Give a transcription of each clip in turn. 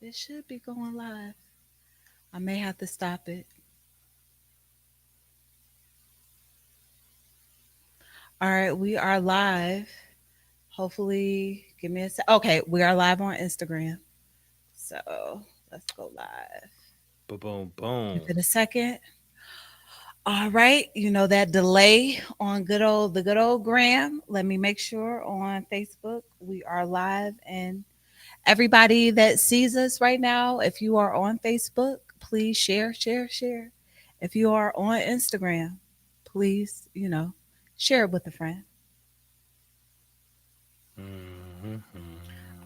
It should be going live. I may have to stop it. All right, we are live. Hopefully, give me a sec. Okay, we are live on Instagram. So let's go live. Boom, boom, Give boom. it a second. All right, you know that delay on good old Graham. Let me make sure on Facebook we are live, and everybody that sees us right now, if you are on Facebook, please share, share, share. If you are on Instagram, please, share it with a friend.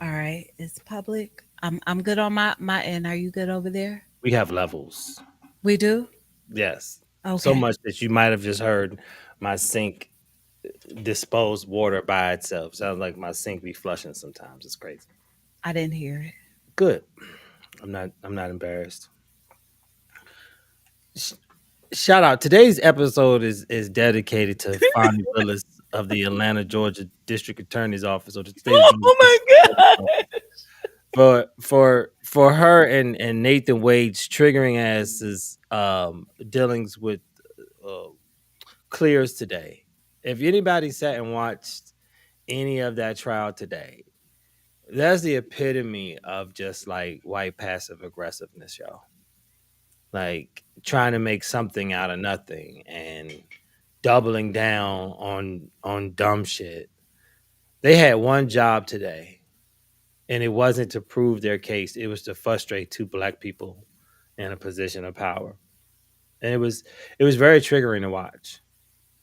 All right, it's public. I'm good on my end. Are you good over there? We have levels. We do? Yes. So Okay. much that you might have just heard my sink dispose water by itself. Sounds like my sink be flushing sometimes. It's crazy. I didn't hear it. Good. I'm not embarrassed. Sh- Shout out. Today's episode is dedicated to Fonnie Willis of the Atlanta, Georgia District Attorney's Office or the State Oh Attorney's my Office. god. For her and Nathan Wade's triggering asses dealings with uh, clears today. If anybody sat and watched any of that trial today, that's the epitome of just like white passive aggressiveness, y'all. Like trying to make something out of nothing and doubling down on dumb shit. They had one job today, and it wasn't to prove their case. It was to frustrate two black people in a position of power, and it was very triggering to watch.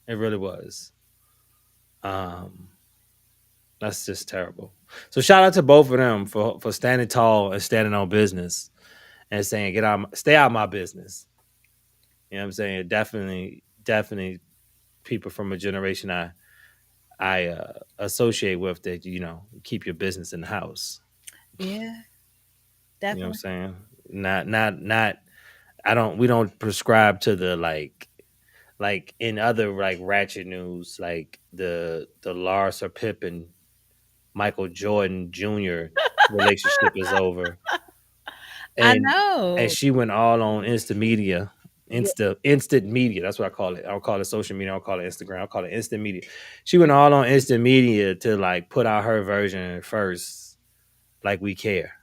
It really was. Um, that's just terrible. So shout out to both of them for standing tall and standing on business and saying stay out of my business. You know what I'm saying? Definitely people from a generation I associate with that. Keep your business in the house. Yeah, You know what I'm definitely. saying? Not. I don't. We don't prescribe to the like in other like ratchet news, like the Lars or Pippen Michael Jordan Jr. relationship is over, I and know. she went all on Insta media, Yeah. instant media. That's what I call it. I don't call it social media. I don't call it Instagram. I call it instant media. She went all on instant media to like put out her version first, like we care.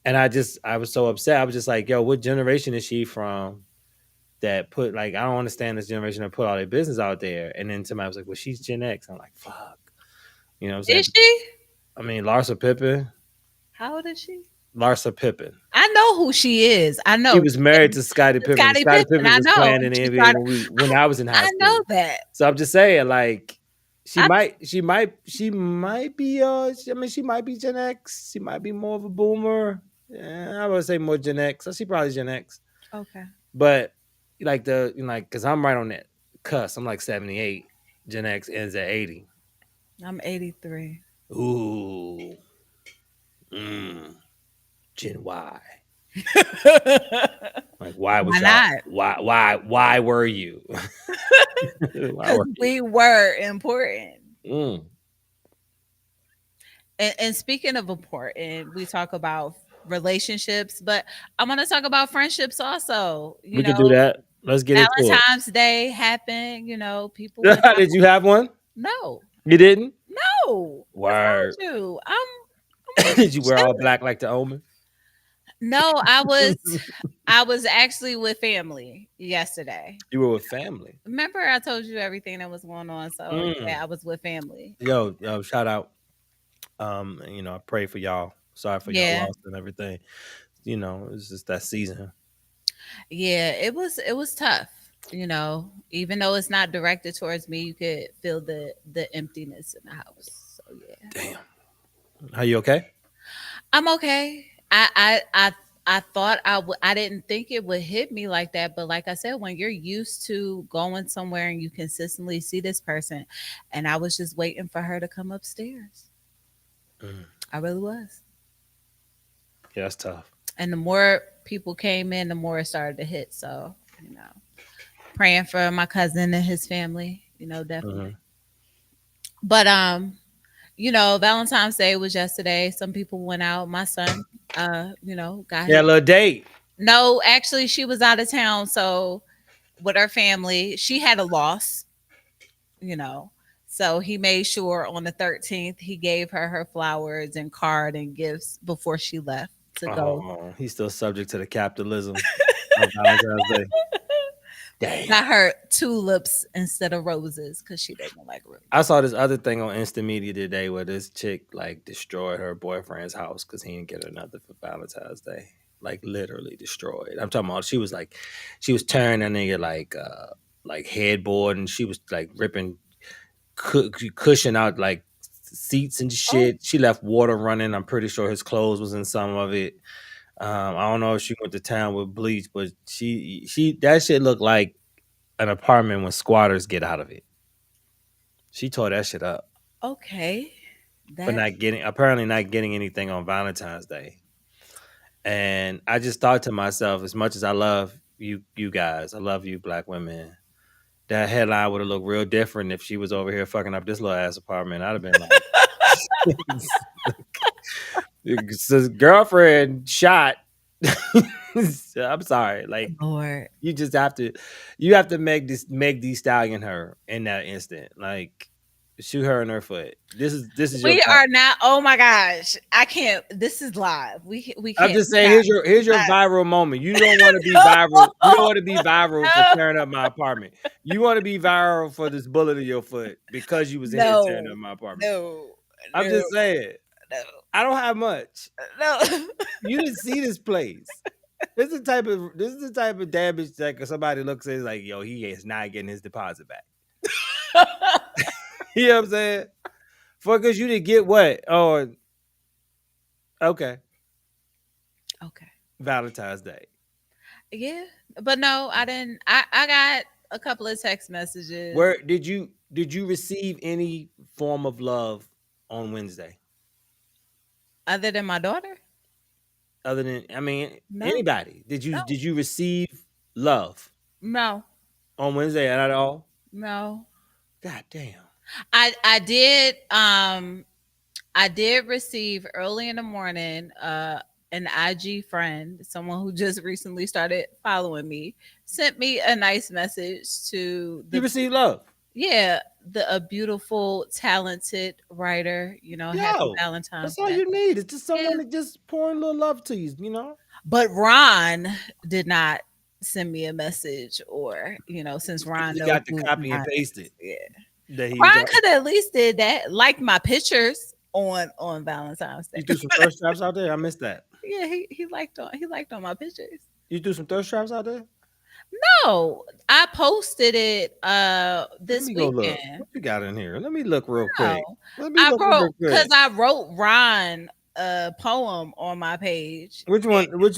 And I was so upset. I was just like, yo, what generation is she from? That put like I don't understand this generation that put all their business out there. And then somebody was like, well, she's Gen X. I'm like, fuck. You know what I'm saying? Is she? I mean, Larsa Pippen. How old is she? Larsa Pippen. I know who she is. I She know. was married to Scottie Pippen. Scottie Scottie Pippen. Pippen I was know. playing in And the she NBA started. when I was in high I know school. that. So I'm just saying, like, I she might be I mean, she might be Gen X. She might be more of a boomer. Yeah, I would say more Gen X. So she probably Gen X. okay. But like because I'm right on that cusp. I'm like 78. Gen X ends at 80. I'm 83. Ooh. Mm, Gen Y. Like why Why was y'all not? why were you? Why Because were you? we were important. Mm. And speaking of important, we talk about relationships, but I'm going to talk about friendships also. We could do that. Let's get into it. Valentine's Day happened, people went out. Did you have one? No, You didn't? no. What's wrong Word. with you? I'm Did you wear all chilling. black like the omen? No, I was actually with family yesterday. You were with family. Remember I told you everything that was going on, so Mm. yeah, I was with family. Yo, shout out. I pray for y'all. Sorry for y'all Yeah. loss and everything. It's just that season. Yeah, it was tough, even though it's not directed towards me, you could feel the emptiness in the house. So yeah. Damn. Are you okay? I'm okay. I thought I didn't think it would hit me like that, but like I said, when you're used to going somewhere and you consistently see this person, and I was just waiting for her to come upstairs. Mm. I really was. Yeah, that's tough. And the more people came in, the more it started to hit. So, praying for my cousin and his family, Hmm. definitely. But Valentine's Day was yesterday. Some people went out. My son Got Yeah, a his. little date. No, actually, she was out of town, so with her family, she had a loss. You know, so he made sure on the 13th he gave her her flowers and card and gifts before she left to go. Oh, he's still subject to the capitalism of Valentine's Day. Damn. Got her tulips instead of roses because she doesn't like roses. I saw this other thing on Insta Media today where this chick like destroyed her boyfriend's house because he didn't get her nothing for Valentine's Day. Like literally destroyed. I'm talking about she was tearing that nigga like headboard, and she was like ripping cushion out like seats and Oh, shit. She left water running. I'm pretty sure his clothes was in some of it. I don't know if she went to town with bleach, but she that shit looked like an apartment when squatters get out of it. She tore that shit up okay. for That not getting apparently not getting anything on Valentine's Day. And I just thought to myself, as much as I love you guys, I love you black women. That headline would have looked real different if she was over here fucking up this little ass apartment. I'd have been like, his girlfriend shot. I'm sorry. Like Lord. you just have to make these stallion her in that instant. Like shoot her in her foot. This is your We time. are not. Oh my gosh, I can't. This is live. We I'm can't. just saying, here's your viral moment. You don't want to be viral. You don't want to be viral for tearing up my apartment. You want to be viral for this bullet in your foot because you was in here tearing No, up my apartment. no, I'm no, just saying. no, I don't have much. no. You didn't see this place. This is the type of damage that somebody looks at is like, yo, he is not getting his deposit back. You know what I'm saying? Because you didn't get what? Oh, okay. Okay. Valentine's Day. Yeah, but no, I didn't. I got a couple of text messages. Where did you receive any form of love on Wednesday? Other than my daughter, Other than I mean no, anybody. Did you no, did you receive love no, on Wednesday at all? no. God damn. I did. I did receive early in the morning. An IG friend, someone who just recently started following me, sent me a nice message to You the received love. yeah the a beautiful, talented writer. Happy Yo, Valentine's that's all Day. you need. It's just Yeah, someone that just pouring a little love to you. but Ron did not send me a message, or since He Ron knows forgot to who copy and Ron paste is. it. Yeah, That he was Ron could have at least did that. Like my pictures on Valentine's Day. You threw some thirst traps out there? I missed that. Yeah, he liked on my pictures. You threw some thirst traps out there? No, I posted it Let this me go look. weekend. What you got in here? Let me look real quick. No, Let me look real because quick. I wrote Ron a poem on my page. Which one? Which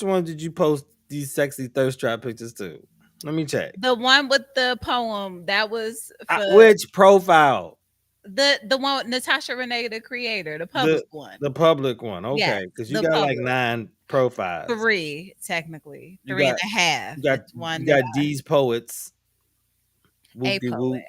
one did you post these sexy thirst trap pictures to? Let me check. The one with the poem that was for Which profile? the one with Natasha Renee, the creator, the The public one. the public one. Yes, Okay, because you the got like public. 9 profiles. Three, technically. You Three got and a half. you got It's you one that got these poets. a Whoop de poet. whoop.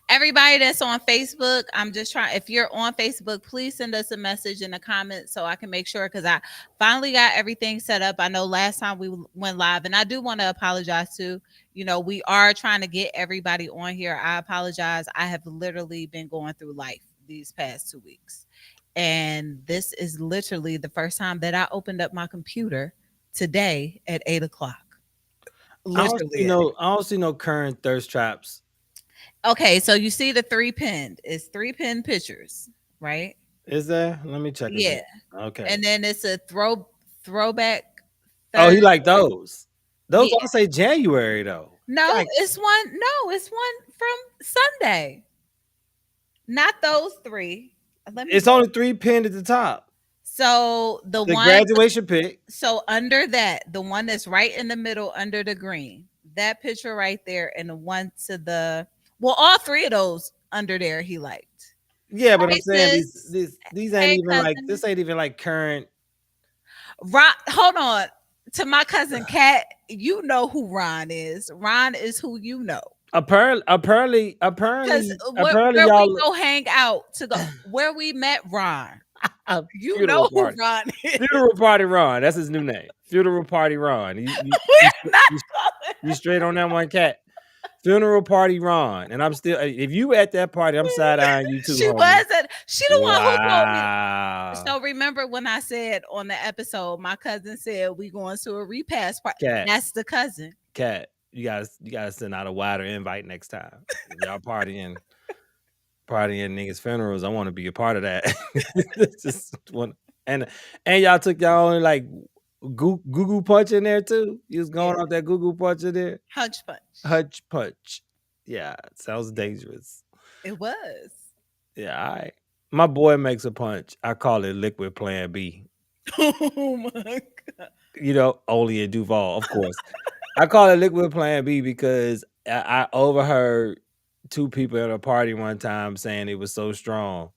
Everybody that's on Facebook, I'm just trying. If you're on Facebook, please send us a message in the comments so I can make sure, because I finally got everything set up. I know last time we went live, and I do want to apologize too. We are trying to get everybody on here. I apologize. I have literally been going through life these past 2 weeks, and this is literally the first time that I opened up my computer today at 8 o'clock. Literally. I don't see no current thirst traps. Okay, so you see the three pinned. It's three pinned pictures, right? Is there? Let me check again. Yeah. Okay. And then it's a throwback Oh, he third. like those. Those Yeah. all say January though. No, Like it's one from Sunday. Not those three. Let me it's only 3 pinned at the top. so the The one graduation pic. so under that, the one that's right in the middle under the green, that picture right there, and the one to the all three of those under there he liked. Yeah, but I'm Hey saying sis. these ain't Hey even like cousin. this ain't even like current. Ron, hold on. To my cousin Kat, you know who Ron is. Ron is who you know. Apparently, Because where apparently, we y'all. go hang out to go where we met Ron. You know Funeral who party. Ron is. Funeral party Ron. That's his new name. Funeral party Ron. We're not You, calling you straight on that one, cat. Funeral party Ron. And I'm still, if you at that party, I'm side eyeing you too, She homie. wasn't. She the one who told me. Wow. So remember when I said on the episode, my cousin said we going to a repast party. Cat, That's the cousin. cat. You guys send out a wider invite next time. Y'all partying niggas' funerals. I want to be a part of that. Just one, and y'all took y'all own like Google punch in there too. You was going Yeah. off that Google punch in there. Hunch punch. Hutch punch. Yeah, sounds dangerous. It was. Yeah, all right. My boy makes a punch. I call it liquid plan B. Oh my god. You know, only in Duval, of course. I call it liquid plan B because I overheard two people at a party one time saying it was so strong.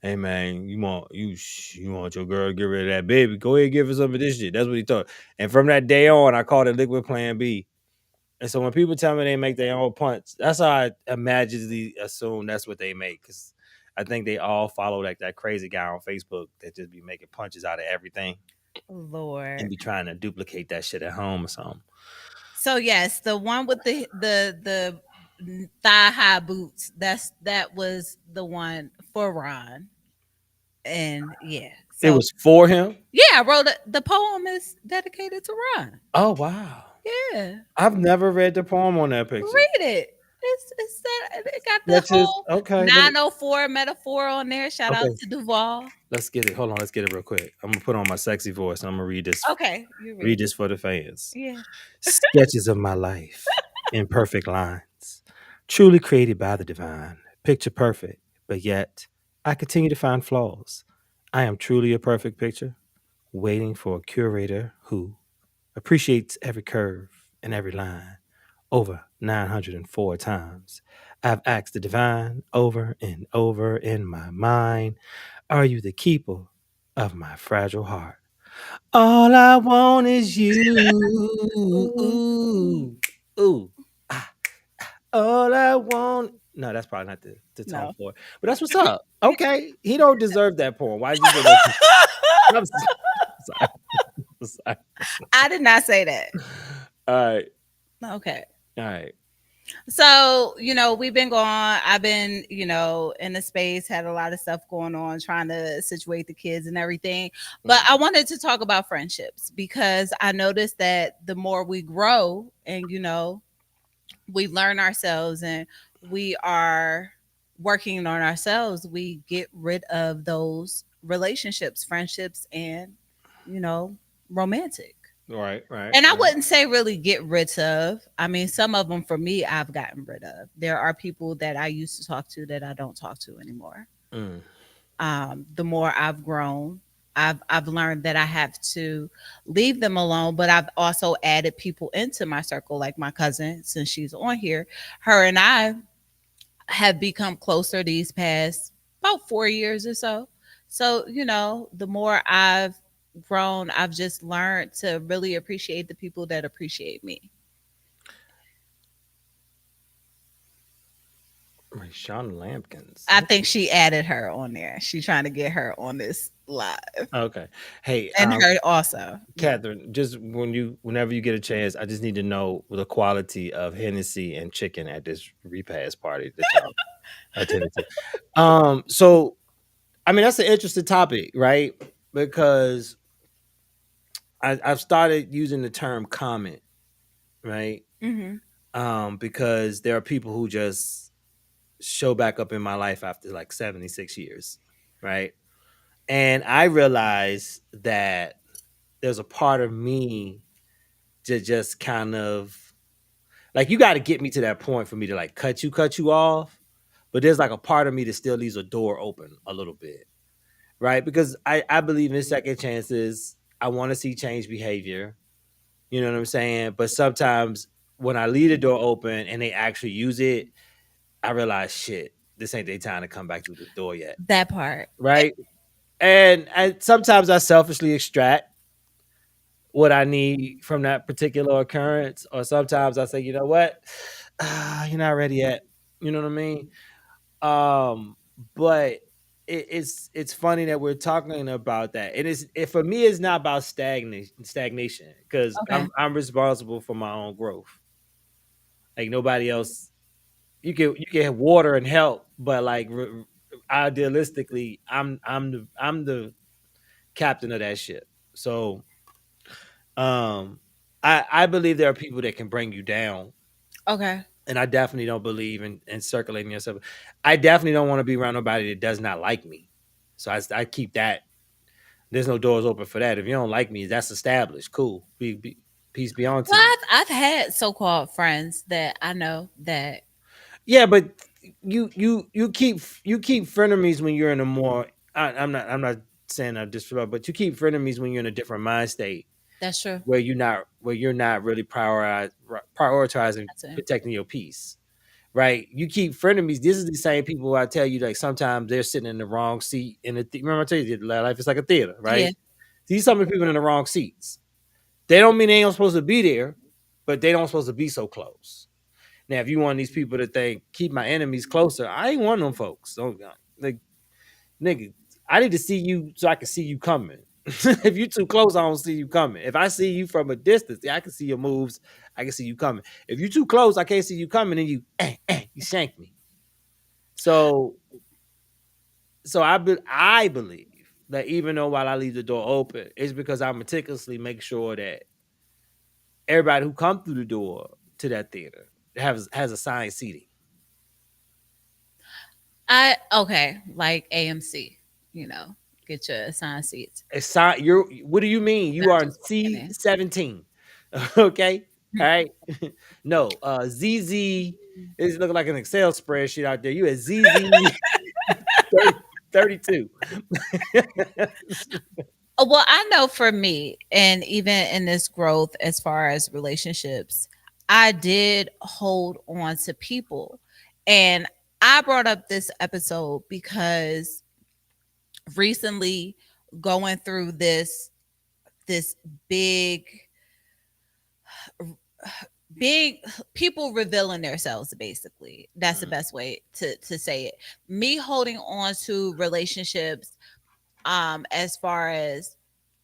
Hey man, you want your girl to get rid of that baby? Go ahead and give her some of this shit. That's what he thought. And from that day on, I called it liquid plan B. And so when people tell me they make their own punch, that's how I imaginally assume that's what they make. Because I think they all follow like that crazy guy on Facebook that just be making punches out of everything and Lord. be trying to duplicate that shit at home or something. So yes, the one with the thigh high boots. That was the one for Ron. And yeah. It So was for him. yeah, I wrote it. The poem is dedicated to Ron. Oh wow. Yeah. I've never read the poem on that picture. Read it. It's that it got the That's his whole okay. 904 metaphor on there. Shout out Okay. to Duval. Let's get it. Hold on, let's get it real quick. I'm gonna put on my sexy voice and I'm gonna read this. Okay, you Read this for the fans. Yeah. Sketches of my life in perfect lines, truly created by the divine, picture perfect, but yet I continue to find flaws. I am truly a perfect picture, waiting for a curator who appreciates every curve and every line. Over 904 times, I've asked the divine over and over in my mind, are you the keeper of my fragile heart? All I want is you. Ooh, ooh. Ah, all I want. No, that's probably not the tone No. for it. But that's what's up. Okay. He don't deserve that poem. Why did you give that? I'm sorry. I'm sorry. I did not say that. All right. Okay. All right. So, we've been going, I've been, in the space, had a lot of stuff going on, trying to situate the kids and everything. But I wanted to talk about friendships because I noticed that the more we grow and, we learn ourselves and we are working on ourselves, we get rid of those relationships, friendships, and, romantic. Right. And I wouldn't say really get rid of. I mean, some of them for me, I've gotten rid of. There are people that I used to talk to that I don't talk to anymore. Mm. The more I've grown, I've learned that I have to leave them alone. But I've also added people into my circle, like my cousin, since she's on here. Her and I have become closer these past about 4 years or so. So, the more I've grown, I've just learned to really appreciate the people that appreciate me. Sean Lampkins. I think she added her on there. She's trying to get her on this live. Okay. Hey, And her also. Catherine, just whenever you get a chance, I just need to know the quality of Hennessy and chicken at this repast party that y'all attended to. So I mean that's an interesting topic, right? Because I've started using the term comment, right? Because there are people who just show back up in my life after like 76 years, right? And I realized that there's a part of me to just kind of like you got to get me to that point for me to like cut you off. But there's like a part of me that still leaves a door open a little bit, right? Because I believe in second chances. I want to see change behavior. You know what I'm saying? But sometimes when I leave the door open and they actually use it, I realize shit, this ain't their time to come back through the door yet. That part. Right? And sometimes I selfishly extract what I need from that particular occurrence. Or sometimes I say, you know what? You're not ready yet. You know what I mean? But it's funny that we're talking about that. For me, it's not about stagnation because Okay. I'm responsible for my own growth. Like nobody else. You can have water and help, but like idealistically, I'm the captain of that ship. So I believe there are people that can bring you down, Okay. and I definitely don't believe in circulating yourself. I definitely don't want to be around nobody that does not like me. So I keep that. There's no doors open for that. If you don't like me, that's established. Cool. Peace be on to Well, you. I've had so-called friends that I know that. Yeah, but you keep frenemies when you're in a more. I'm not saying I disrespect, but you keep frenemies when you're in a different mind state That's true. where you're not really prioritizing That's it. protecting your peace. Right? You keep frenemies. This is the same people I tell you like sometimes they're sitting in the wrong seat in the remember I tell you life is like a theater, Yeah. right? These some of the people in the wrong seats. They don't mean they ain't supposed to be there, but they don't supposed to be so close. Now, if you want these people to think keep my enemies closer, I ain't one of them folks. Don't like nigga. I need to see you so I can see you coming. If you too close, I don't see you coming. If I see you from a distance, yeah, I can see your moves. I can see you coming. If you too close, I can't see you coming, and you shank me. So, I believe that even though while I leave the door open, it's because I meticulously make sure that everybody who come through the door to that theater has assigned seating. I okay, like AMC, get your assigned seats. Assign you're what do you mean? You Not are in just walking in. C17. Okay. All right. No, ZZ is looking like an Excel spreadsheet out there. You at ZZ 32. Well, I know for me, and even in this growth as far as relationships, I did hold on to people. And I brought up this episode because recently going through this big big people revealing themselves, basically that's the best way to say it. Me holding on to relationships, as far as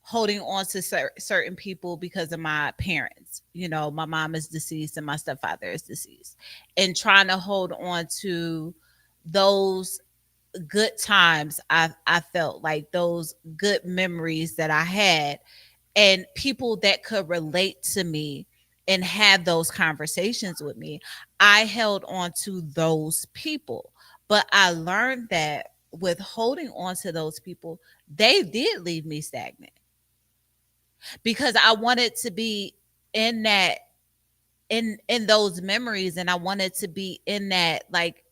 holding on to certain people because of my parents. My mom is deceased and my stepfather is deceased, and trying to hold on to those good times. I felt like those good memories that I had, and people that could relate to me and have those conversations with me. I held on to those people, but I learned that with holding on to those people, they did leave me stagnant because I wanted to be in that in those memories, and I wanted to be in that, like,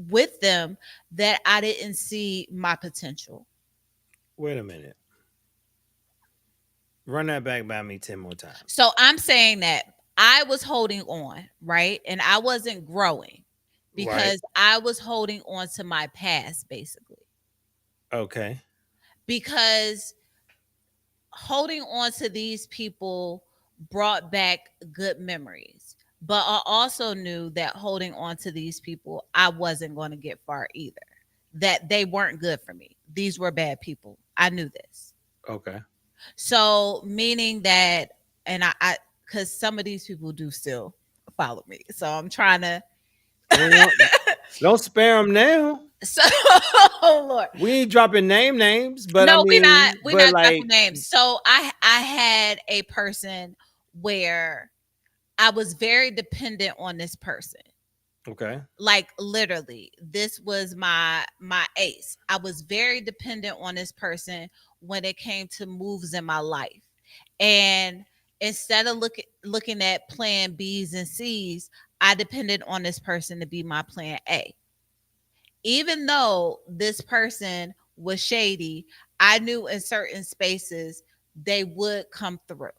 with them, that I didn't see my potential. Wait a minute. Run that back by me 10 more times. So I'm saying that I was holding on, right? And I wasn't growing Right. because I was holding on to my past, basically. Okay. Because holding on to these people brought back good memories. But I also knew that holding on to these people, I wasn't going to get far either. That they weren't good for me. These were bad people. I knew this. Okay. So, meaning that, and because some of these people do still follow me. So I'm trying to, Well, don't spare them now. so, oh Lord. We ain't dropping names, but I No, we're not, mean, we're but not like, dropping names. So I had a person where I was very dependent on this person. okay. Like, literally, this was my ace. I was very dependent on this person when it came to moves in my life. And instead of looking at plan B's and C's, I depended on this person to be my plan A. Even though this person was shady, I knew in certain spaces they would come through.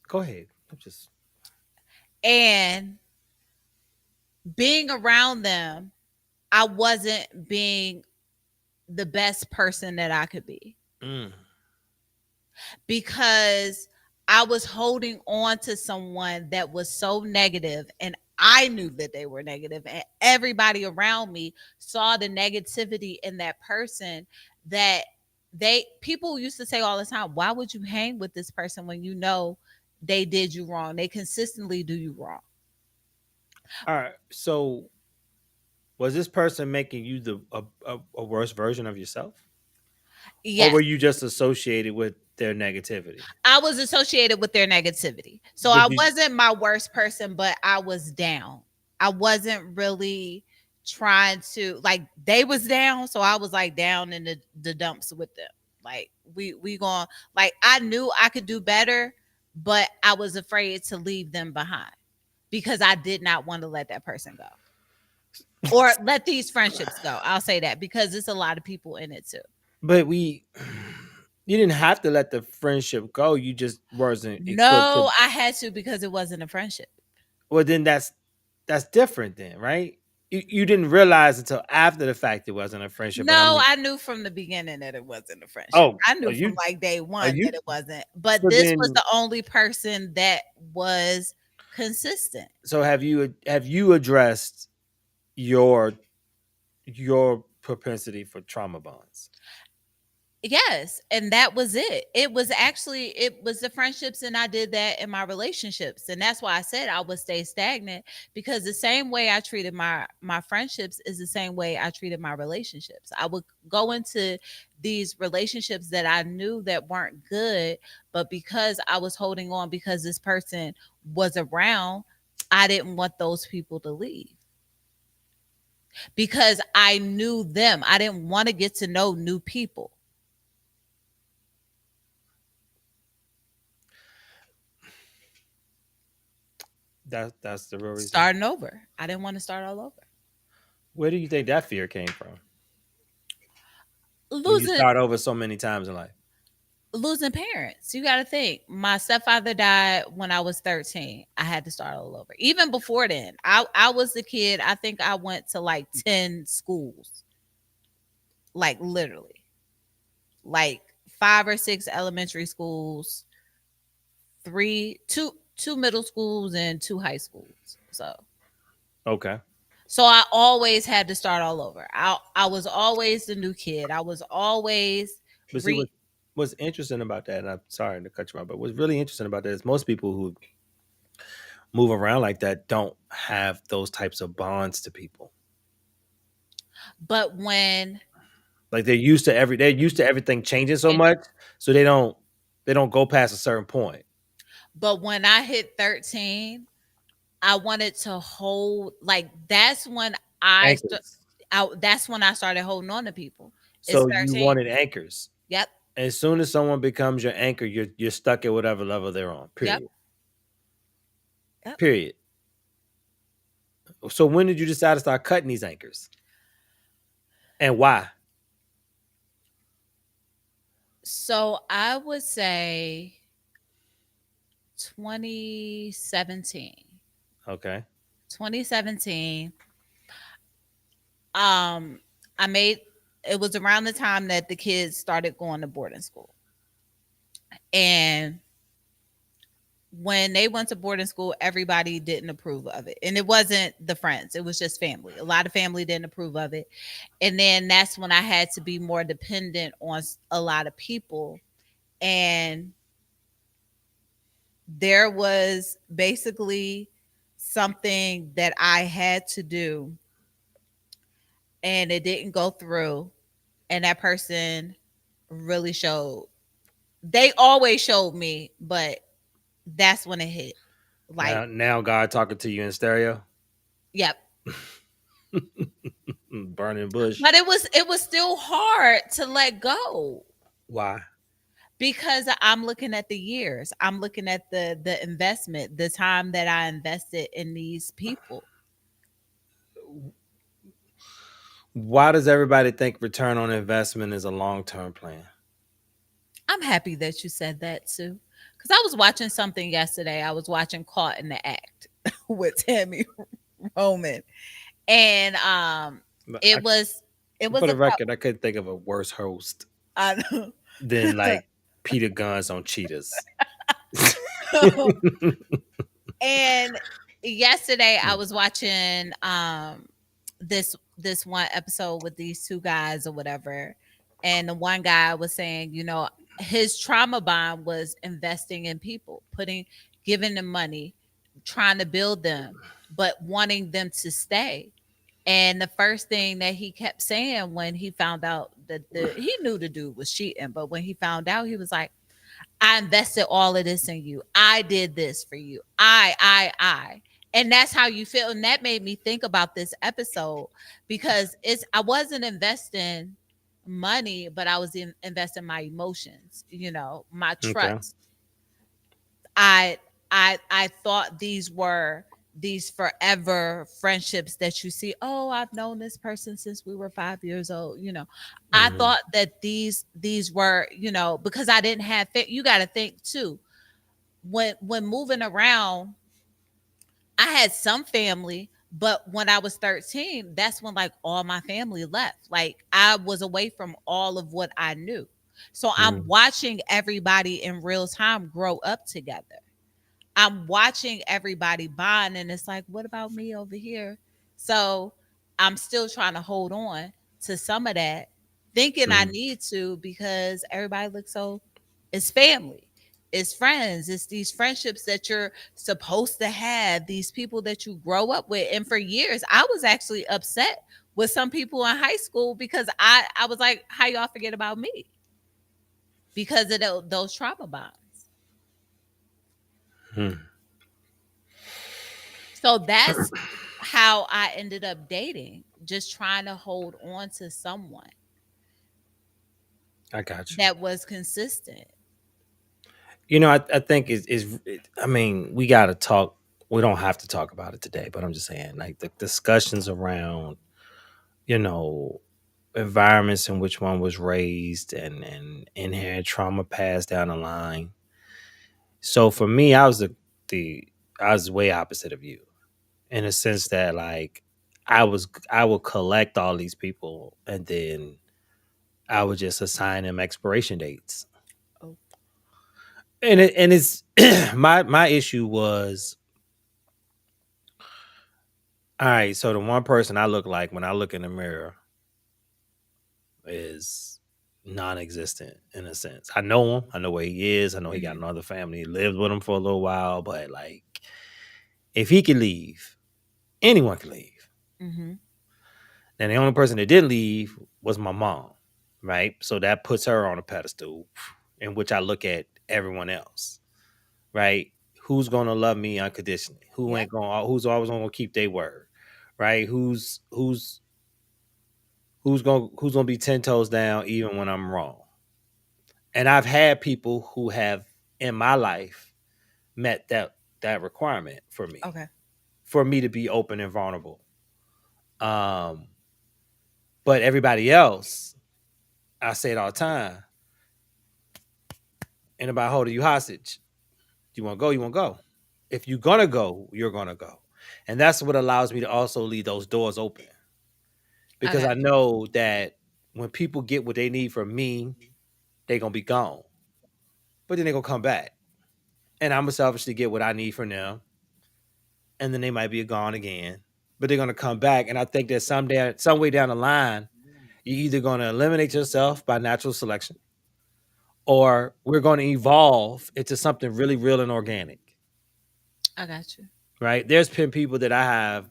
Go ahead. I'm just And being around them, I wasn't being the best person that I could be mm, because I was holding on to someone that was so negative, and I knew that they were negative, and everybody around me saw the negativity in that person. That they people used to say all the time, why would you hang with this person when you know they did you wrong? They consistently do you wrong. All right. So was this person making you a worse version of yourself, or Yes, were you just associated with their negativity? I was associated with their negativity. So But I did wasn't my worst person, but I was down. I wasn't really trying to, like, they was down, so I was like down in the dumps with them. Like we going, like, I knew I could do better, but I was afraid to leave them behind because I did not want to let that person go. Or let these friendships go. I'll say that because it's a lot of people in it too. but we you didn't have to let the friendship go. You just wasn't equipped to. No, I had to because it wasn't a friendship. Well, then that's different, then, right? You didn't realize until after the fact it wasn't a friendship. But I No, mean, I knew from the beginning that it wasn't a friendship. oh, I are knew from you like day are one you? that it wasn't. But So this was then, the only person that was consistent. so have you addressed your your propensity for trauma bonds? Yes, and that was it. It was the friendships, and I did that in my relationships. And that's why I said I would stay stagnant, because the same way I treated my friendships is the same way I treated my relationships. I would go into these relationships that I knew that weren't good, but because I was holding on because this person was around, I didn't want those people to leave because I knew them. I didn't want to get to know new people. That's the real reason. Starting over. I didn't want to start all over. Where do you think that fear came from? When you Losing start over so many times in life. losing parents. You got to think. My stepfather died when I was 13. I had to start all over. Even before then, I was the kid. I think I went to like 10 schools. Like literally. Like 5 or 6 elementary schools, two middle schools and 2 high schools. Okay. So I always had to start all over. I was always the new kid. I was always But see, re what's interesting about that, and I'm sorry to cut you off, but what's really interesting about that is most people who move around like that don't have those types of bonds to people. but when Like they're used to everything changing so much, so they don't go past a certain point. But when I hit 13, I wanted to hold, like, that's when Anchors. that's when I started holding on to people. It's So you 13. wanted anchors. Yep. As soon as someone becomes your anchor, you're stuck at whatever level they're on. Yep. Period. Yep. Period. So when did you decide to start cutting these anchors? And why? So I would say 2017. Okay. 2017. Um, I made it was around the time that the kids started going to boarding school. And when they went to boarding school, everybody didn't approve of it. And it wasn't the friends, it was just family. A lot of family didn't approve of it. And then that's when I had to be more dependent on a lot of people. And there was basically something that I had to do, and it didn't go through. And that person really showed, they always showed me, but that's when it hit. Like, Now God talking to you in stereo. yep. Burning bush. But it was still hard to let go Why? because I'm looking at the years. I'm looking at the investment, the time that I invested in these people. Why does everybody think return on investment is a long term plan? I'm happy that you said that too. Cuz I was watching something yesterday. I was watching Caught in the Act with Tammy Roman. And But it was it was for a the record, I couldn't think of a worse host I than like Peter Guns on Cheetahs. and yesterday I Mm. was watching this one episode with these two guys or whatever, and the one guy was saying, his trauma bond was investing in people, giving them money, trying to build them, but wanting them to stay. And the first thing that he kept saying when he found out that he knew the dude was cheating, but when he found out, he was like, I invested all of this in you. I did this for you. I. And that's how you feel. And that made me think about this episode because I wasn't investing money, but I was investing my emotions, my Okay. trust. I thought these were these forever friendships that you see. Oh, I've known this person since we were 5 years old. I Hmm. thought that these were, because I didn't have you got to think too. When moving around, I had some family, but when I was 13, that's when like all my family left. Like I was away from all of what I knew. So I'm Hmm. watching everybody in real time grow up together. I'm watching everybody bond, and it's like, what about me over here? So I'm still trying to hold on to some of that, thinking I Hmm. need to because everybody looks so. It's family, it's friends, it's these friendships that you're supposed to have, these people that you grow up with. And for years, I was actually upset with some people in high school because I was like, how y'all forget about me because of those trauma bonds. Hmm. So that's how I ended up dating, just trying to hold on to someone I got you. that was consistent. I think I mean, we got to talk. We don't have to talk about it today, but I'm just saying, like the discussions around, you know, environments in which one was raised and inherent trauma passed down the line. So for me, the I was way opposite of you in a sense that like I would collect all these people and then I would just assign them expiration dates. Oh, It's my issue was all right. So the one person I look like when I look in the mirror is non-existent in a sense. I know him. I know where he is. I know he got hmm another family. He lived with him for a little while, but like if he could leave, anyone could leave. hmm And the only person that did leave was my mom, right? So that puts her on a pedestal in which I look at everyone else, right? Who's gonna love me unconditionally? Who Yep. ain't gonna? Who's always gonna keep their word, right? Who's gonna be 10 toes down even when I'm wrong? And I've had people who have in my life met that requirement Okay. for me to be open and vulnerable. Um, but everybody else, I say it all the time, ain't about holding you hostage. You want to go, you want to go. If you're gonna go, you're gonna go, and that's what allows me to also leave those doors open I because got I know that when people get what they need from me, they're gonna be gone, but then they're gonna come back, and I'm gonna selfishly get what I need from them, and then they might be gone again, but they're gonna come back, and I think that someday, some way down the line, you're either gonna eliminate yourself by natural selection, or we're gonna evolve into something really real and organic. I got you. Right? There's been people that I have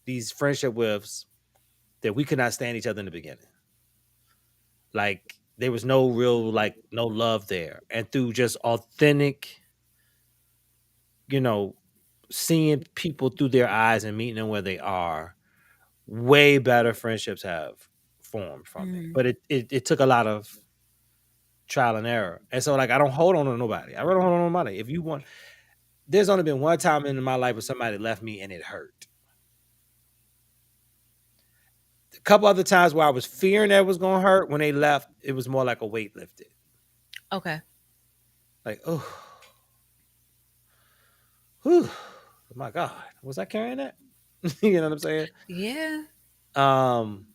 these friendship with that we could not stand each other in the beginning. Like there was no real like no love there. And through just authentic, you know, seeing people through their eyes and meeting them where they are, way better friendships have formed from it. hmm But it took a lot of trial and error. And so like I don't hold on to nobody. I really don't hold on to nobody. If you want there's only been one time in my life where somebody left me and it hurt. A couple other times where I was fearing that it was gonna hurt. When they left, it was more like a weight lifted. Okay. Like, oh, whew, oh my God, was I carrying that? You know what I'm saying? Yeah. Um,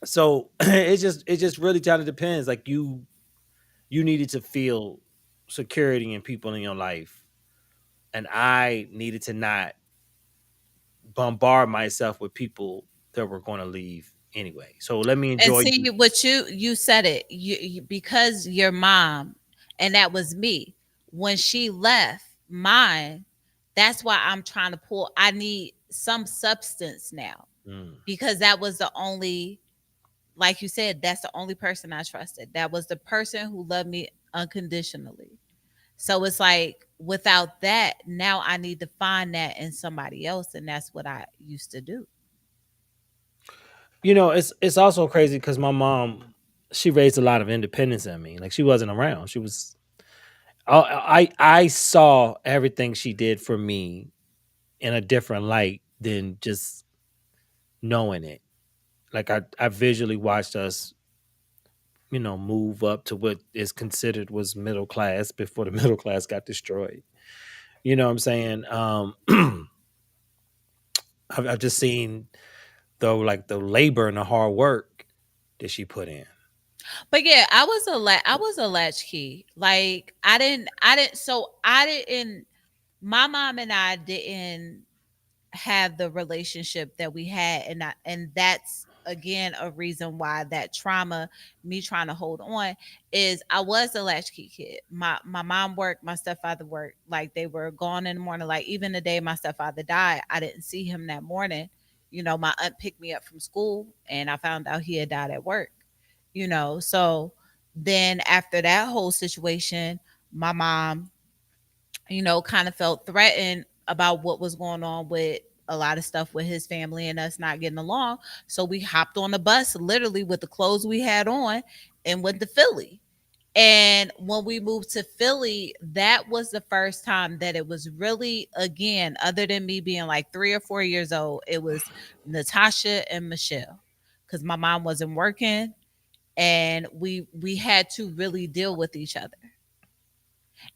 so it just really kind of depends. Like you needed to feel security in people in your life, and I needed to not. bombard myself with people that were going to leave anyway. So let me And enjoy you. see what you said it, because your mom, and that was me when she left mine. That's why I'm trying to pull. I need some substance now, Mm. because that was the only, like you said, that's the only person I trusted. That was the person who loved me unconditionally. So it's like without that, now I need to find that in somebody else, and that's what I used to do. You know, it's also crazy because my mom, she raised a lot of independence in me. Like she wasn't around. She was. I saw everything she did for me in a different light than just knowing it. Like I visually watched us, move up to what is considered was middle class before the middle class got destroyed. You know what I'm saying? I've just seen though, like the labor and the hard work that she put in. But yeah, I was a latchkey. Like I didn't, my mom and I didn't have the relationship that we had, and that's again a reason why that trauma, me trying to hold on, is I was a latchkey kid. My mom worked, my stepfather worked, like they were gone in the morning. Like even the day my stepfather died, I didn't see him that morning. My aunt picked me up from school and I found out he had died at work. So then after that whole situation, my mom, kind of felt threatened about what was going on with a lot of stuff with his family and us not getting along. So we hopped on the bus literally with the clothes we had on and went to Philly. And when we moved to Philly, that was the first time that it was really, again, other than me being like 3 or 4 years old, it was Natasha and Michelle. Because my mom wasn't working and we had to really deal with each other.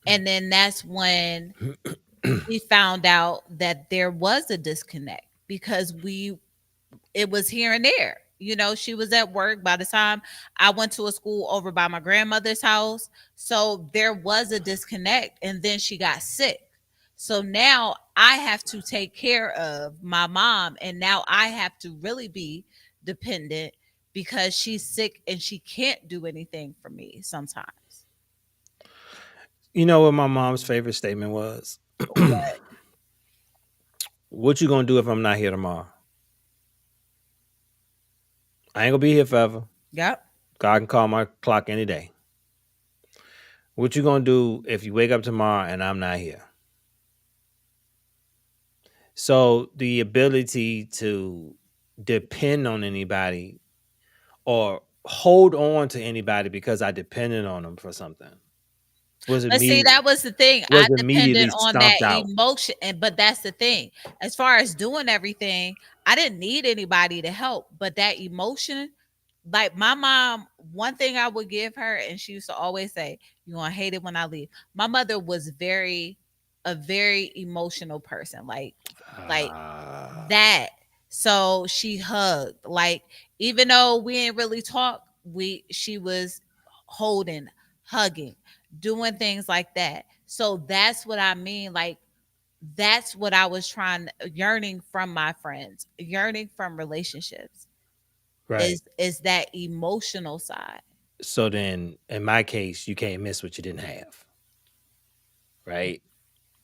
And then that's when we found out that there was a disconnect, because it was here and there. She was at work by the time I went to a school over by my grandmother's house. So there was a disconnect, and then she got sick. So now I have to take care of my mom, and now I have to really be dependent because she's sick and she can't do anything for me sometimes. You know what my mom's favorite statement was? What? What you gonna do if I'm not here tomorrow? I ain't gonna be here forever. Yep. God can call my clock any day. What you gonna do if you wake up tomorrow and I'm not here? So the ability to depend on anybody or hold on to anybody because I depended on them for something was But see, immediately that was the thing. was I depended immediately on that stomped out. emotion, but that's the thing. As far as doing everything, I didn't need anybody to help, but that emotion, like my mom, one thing I would give her, and she used to always say, "You gonna hate it when I leave." My mother was a very emotional person, like Ah, that. So she hugged, like even though we didn't really talk, she was holding, hugging, doing things like that. So that's what I mean. Like that's what I was trying, yearning from my friends, yearning from relationships, right. is that emotional side. So then, in my case, you can't miss what you didn't have, right?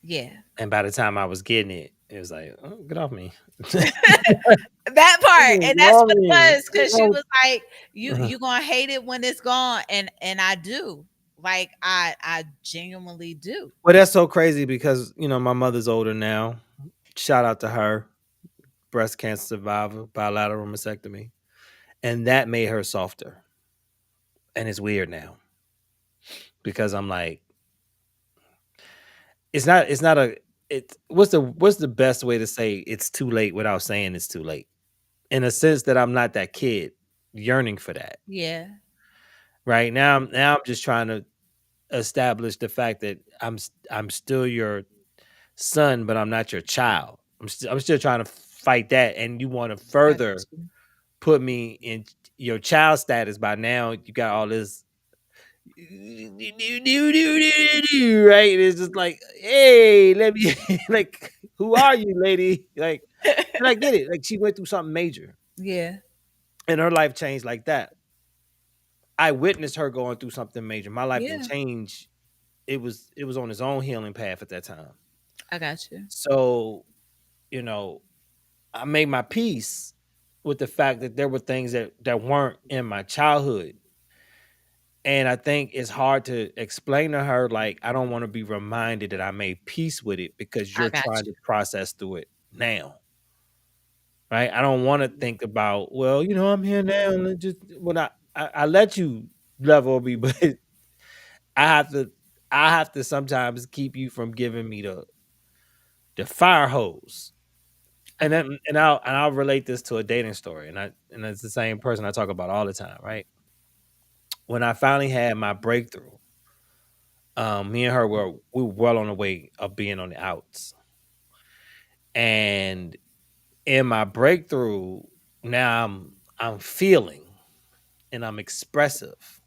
Yeah. And by the time I was getting it, it was like, oh, get off me. That part, and Get that's off what it me. was, because she was like, "You Uh-huh. you gonna hate it when it's gone," and I do, like I genuinely do. Well, that's so crazy because my mother's older now. Shout out to her, breast cancer survivor, bilateral mastectomy, and that made her softer. And it's weird now because I'm like, it's not a it. What's the best way to say it's too late without saying it's too late? In a sense that I'm not that kid yearning for that. Yeah. Right now, I'm just trying to establish the fact that I'm still your son, but I'm not your child. I'm still trying to fight that, and you want to Got further you. put me in your child status by now. You got all this right? And it's just like, hey, let me like, who are you, lady? Like, and I get it. Like she went through something major Yeah. and her life changed like that. I witnessed her going through something major. My life didn't Yeah. change. It was on its own healing path at that time. I got you. So, you know, I made my peace with the fact that there were things that weren't in my childhood. And I think it's hard to explain to her, like, I don't want to be reminded that I made peace with it because I you're got trying to you. process through it now. Right. I don't want to think about, well, I'm here now. And just when I let you level me, but I have to I have to sometimes keep you from giving me the fire hose. And Okay. then and I'll relate this to a dating story. And it's the same person I talk about all the time, right? When I finally had my breakthrough, me and her we were well on the way of being on the outs. And in my breakthrough, now I'm feeling and I'm expressive.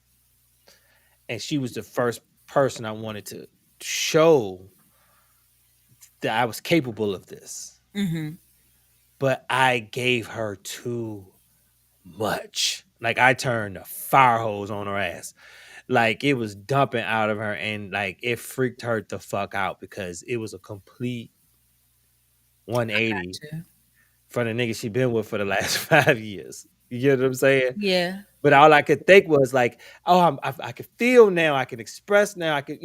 And she was the first person I wanted to show that I was capable of this. Mm-hmm. But I gave her too much. Like I turned a fire hose on her ass. Like it was dumping out of her and like it freaked her the fuck out because it was a complete Got 180 you. from the nigga she been with for the last 5 years. You get what I'm saying? Yeah. But all I could think was like, oh, I could feel now. I can express now. I could.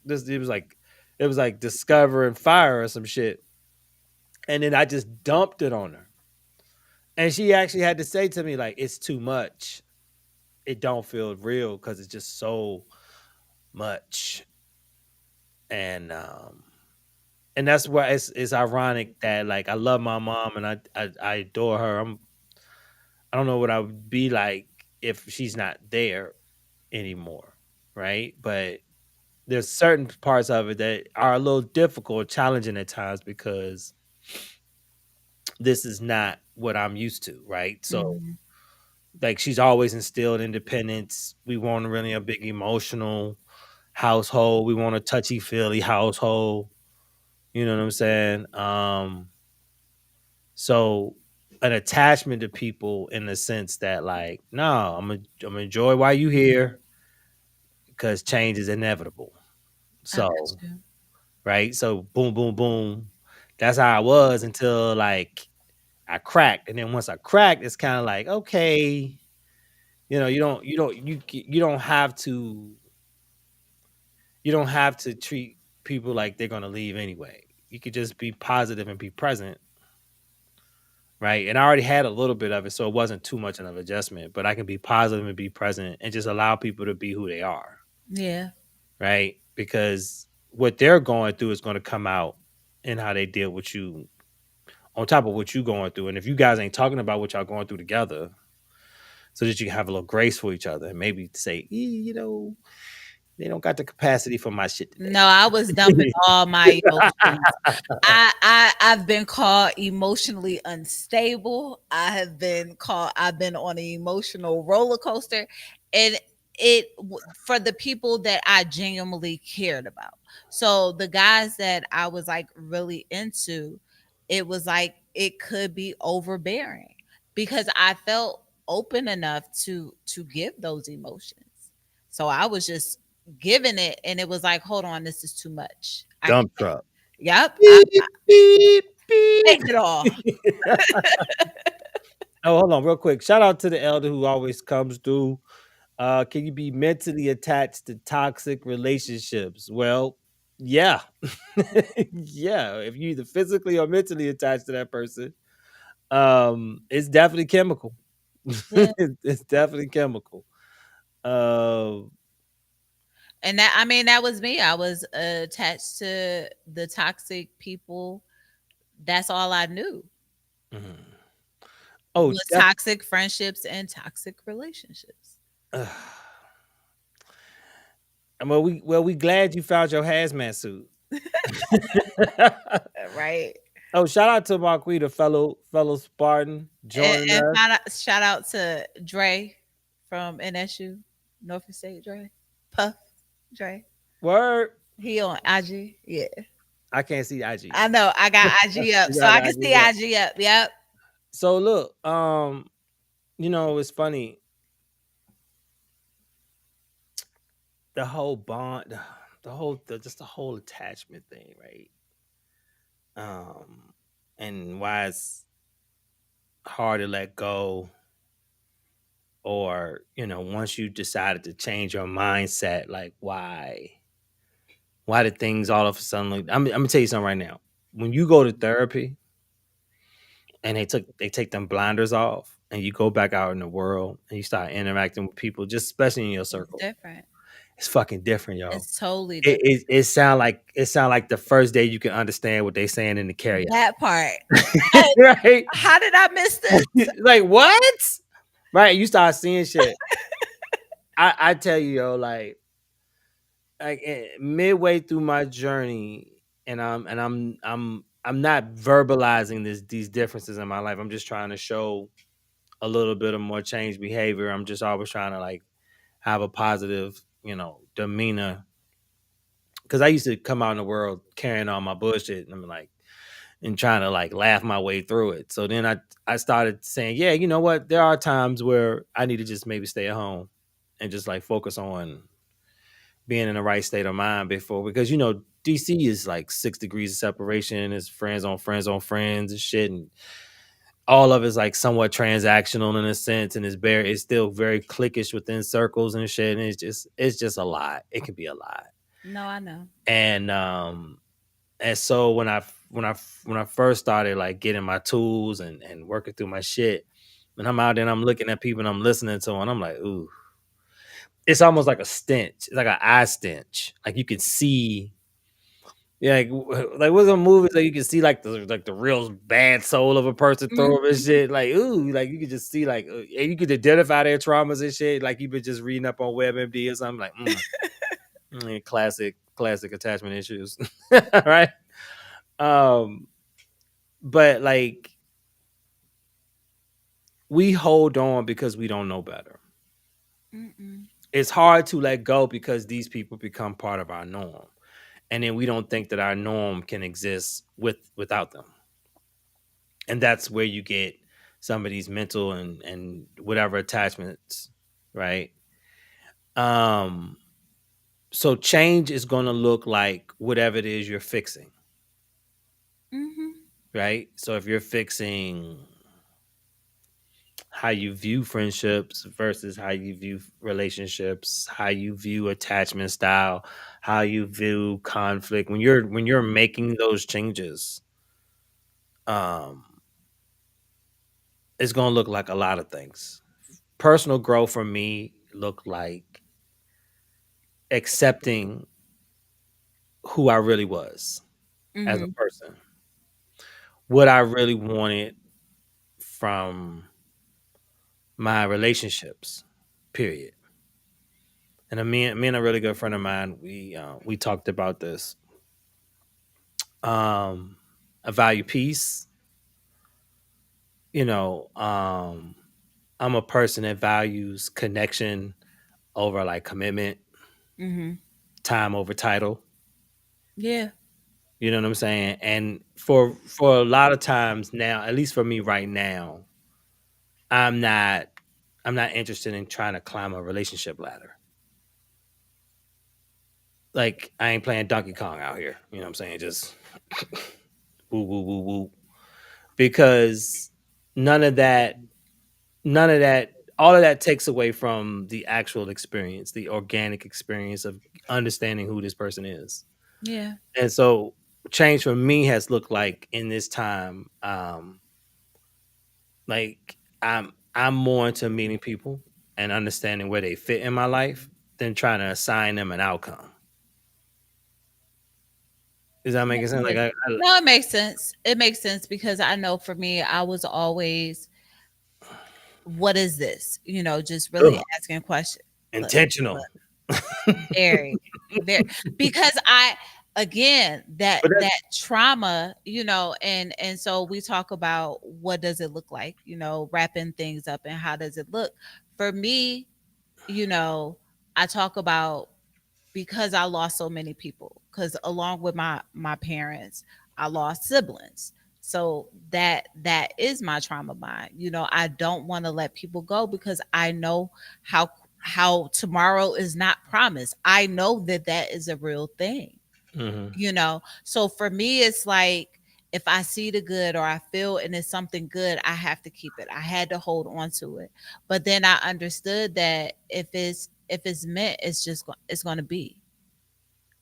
This it was like discovering fire or some shit. And then I just dumped it on her, and she actually had to say to me like, it's too much. It don't feel real because it's just so much. And and that's why it's ironic that like I love my mom and I adore her. I don't know what I would be like if she's not there anymore, right? But there's certain parts of it that are a little difficult, challenging at times because this is not what I'm used to, right? So Mm-hmm. like she's always instilled independence. We want really a big emotional household. We want a touchy feely household. You know what I'm saying? So an attachment to people in the sense that like, no, I'm enjoy while you here because change is inevitable. I got So you. right, so boom, boom, boom. That's how I was until like I cracked, and then once I cracked, it's kind of like okay, you don't have to treat people like they're gonna leave anyway. You could just be positive and be present, right? And I already had a little bit of it, so it wasn't too much of an adjustment. But I can be positive and be present, and just allow people to be who they are, Yeah. right? Because what they're going through is going to come out in how they deal with you on top of what you're going through. And if you guys ain't talking about what y'all going through together, so that you can have a little grace for each other and maybe say, they don't got the capacity for my shit No, today. I was dumping all my emotions. I've been called emotionally unstable. I've been on an emotional roller coaster, and for the people that I genuinely cared about. So the guys that I was like really into, it was like it could be overbearing because I felt open enough to give those emotions. So I was just giving it, and it was like, hold on, this is too much. I Dump can't. truck. Yep, I Beep, beep, take beep. it all. Oh, hold on, real quick. Shout out to the elder who always comes through. Can you be mentally attached to toxic relationships? Well, yeah. Yeah. If you either physically or mentally attached to that person, it's definitely chemical. Yeah. It's definitely chemical. Um, And that, I mean, that was me. I was attached to the toxic people. That's all I knew mhm. Oh, was toxic friendships and toxic relationships. we glad you found your hazmat suit. Right. Oh, shout out to Marquita, fellow Spartan, joining And us. shout out to Dre from NSU. Norfolk State Dre. Puff Dre. Word. He on IG. Yeah. I can't see IG. I know. I got IG up. You So got I the can see IG up. IG up. Yep. So look, it's funny. The whole bond, just the whole attachment thing, right? Um, and why it's hard to let go, or once you decided to change your mindset, like why did things all of a sudden? Like, I'm gonna tell you something right now. When you go to therapy and they take them blinders off, and you go back out in the world and you start interacting with people, just especially in your It's circle, different. it's fucking different, yo. It's totally It different. it, it sound like the first day you can understand what they saying in the carryout, That part. Oh, right? how did I miss this? Like what? Right? You start seeing shit. I tell you, yo, like midway through my journey, and I'm not verbalizing these differences in my life. I'm just trying to show a little bit of more changed behavior. I'm just always trying to like have a positive, demeanor. Because I used to come out in the world carrying all my bullshit, and I'm like, and trying to like laugh my way through it. So then I started saying, yeah, you know what? There are times where I need to just maybe stay at home and just like focus on being in the right state of mind before, because DC is like 6 degrees of separation. It's friends on friends on friends and shit, and all of it's like somewhat transactional in a sense, and it's still very cliquish within circles and shit, and it's just a lot. It can be a lot, No, I know. and so when I first started like getting my tools and working through my shit, and I'm out there and I'm looking at people and I'm listening to them, and I'm like, ooh, it's almost like a stench. It's like an eye stench. Like you can see, yeah, like what's some movies like you can see like the real bad soul of a person through them and Mhm. shit. Like ooh, like you could just see like and you could identify their traumas and shit. Like you've been just reading up on WebMD or something. Like classic attachment issues, right? Um, but like we hold on because we don't know better. Mm-mm. It's hard to let go because these people become part of our norm, and then we don't think that our norm can exist without them. And that's where you get some of these mental and whatever attachments, right? Um, so change is going to look like whatever it is you're fixing, Mhm. right? So if you're fixing how you view friendships versus how you view relationships, how you view attachment style, how you view conflict, when you're making those changes, um, it's going to look like a lot of things. Personal growth for me look like accepting who I really was as a Mhm. person, what I really wanted from my relationships, period. And me and a really good friend of mine, we talked about this. I value peace. You know, I'm a person that values connection over like commitment, Mhm. time over title. Yeah. You know what I'm saying? And for a lot of times now, at least for me right now, I'm not I'm not interested in trying to climb a relationship ladder. Like I ain't playing Donkey Kong out here. You know what I'm saying? Just woo woo woo woo. Because none of that none of that, all of that takes away from the actual experience, the organic experience of understanding who this person is. Yeah. And so change for me has looked like in this time, like I'm more into meeting people and understanding where they fit in my life than trying to assign them an outcome. Is that making sense? Like Definitely. No, it makes sense. It makes sense because I know for me, I was always, what is this? Just really ugh, asking questions. Look, intentional. look, very, very, because again, that But that trauma, and so we talk about what does it look like, wrapping things up and how does it look for me, you know. I talk about, because I lost so many people, because along with my parents, I lost siblings. So that is my trauma bond. I don't want to let people go because I know how tomorrow is not promised. I know that that is a real thing. Mm-hmm. So for me, it's like, if I see the good or I feel and it's something good, I have to keep it. I had to hold on to it. But then I understood that if it's meant, it's going to be.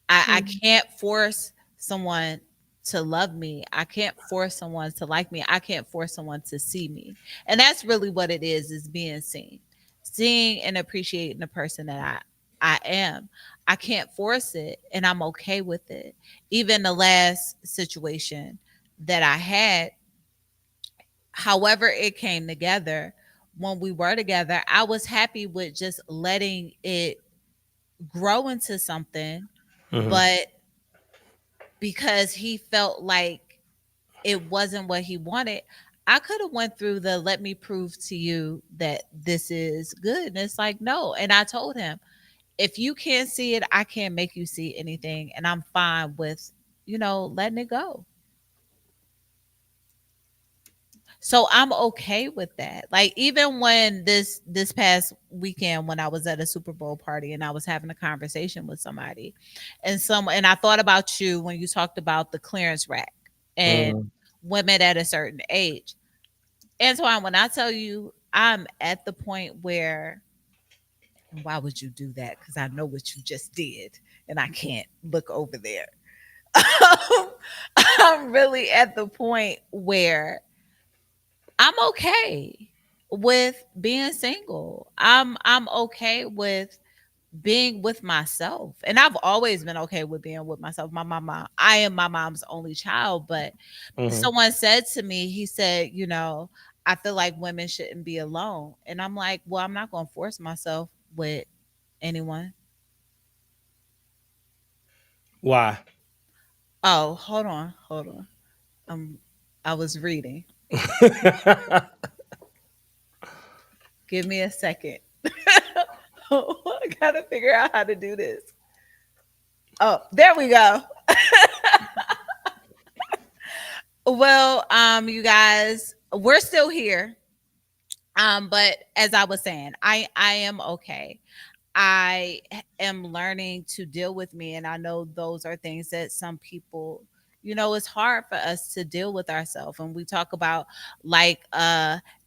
I Mm. can't force someone to love me. I can't force someone to like me. I can't force someone to see me. And that's really what it is being seen. Seeing and appreciating the person that I am. I can't force it, and I'm okay with it. Even the last situation that I had, however it came together, when we were together, I was happy with just letting it grow into something. Mm-hmm. But because he felt like it wasn't what he wanted, I could have went through the let me prove to you that this is good. And it's like, no. And I told him, if you can't see it, I can't make you see anything. And I'm fine with, letting it go. So I'm okay with that. Like, even when this past weekend, when I was at a Super Bowl party and I was having a conversation with somebody, and I thought about you when you talked about the clearance rack and Mm-hmm. women at a certain age. Antoine, when I tell you I'm at the point where, why would you do that? Because I know what you just did and I can't look over there. I'm really at the point where I'm okay with being single. I'm okay with being with myself. And I've always been okay with being with myself. My mama, I am my mom's only child, but Mm-hmm. someone said to me, he said, I feel like women shouldn't be alone. And I'm like, well, I'm not going to force myself with anyone. Why? Oh, hold on, hold on. Um, I was reading. Give me a second. I gotta figure out how to do this. Oh, there we go. Well, you guys, we're still here. But as I was saying, I am okay. I am learning to deal with me, and I know those are things that some people, it's hard for us to deal with ourselves. And we talk about, like,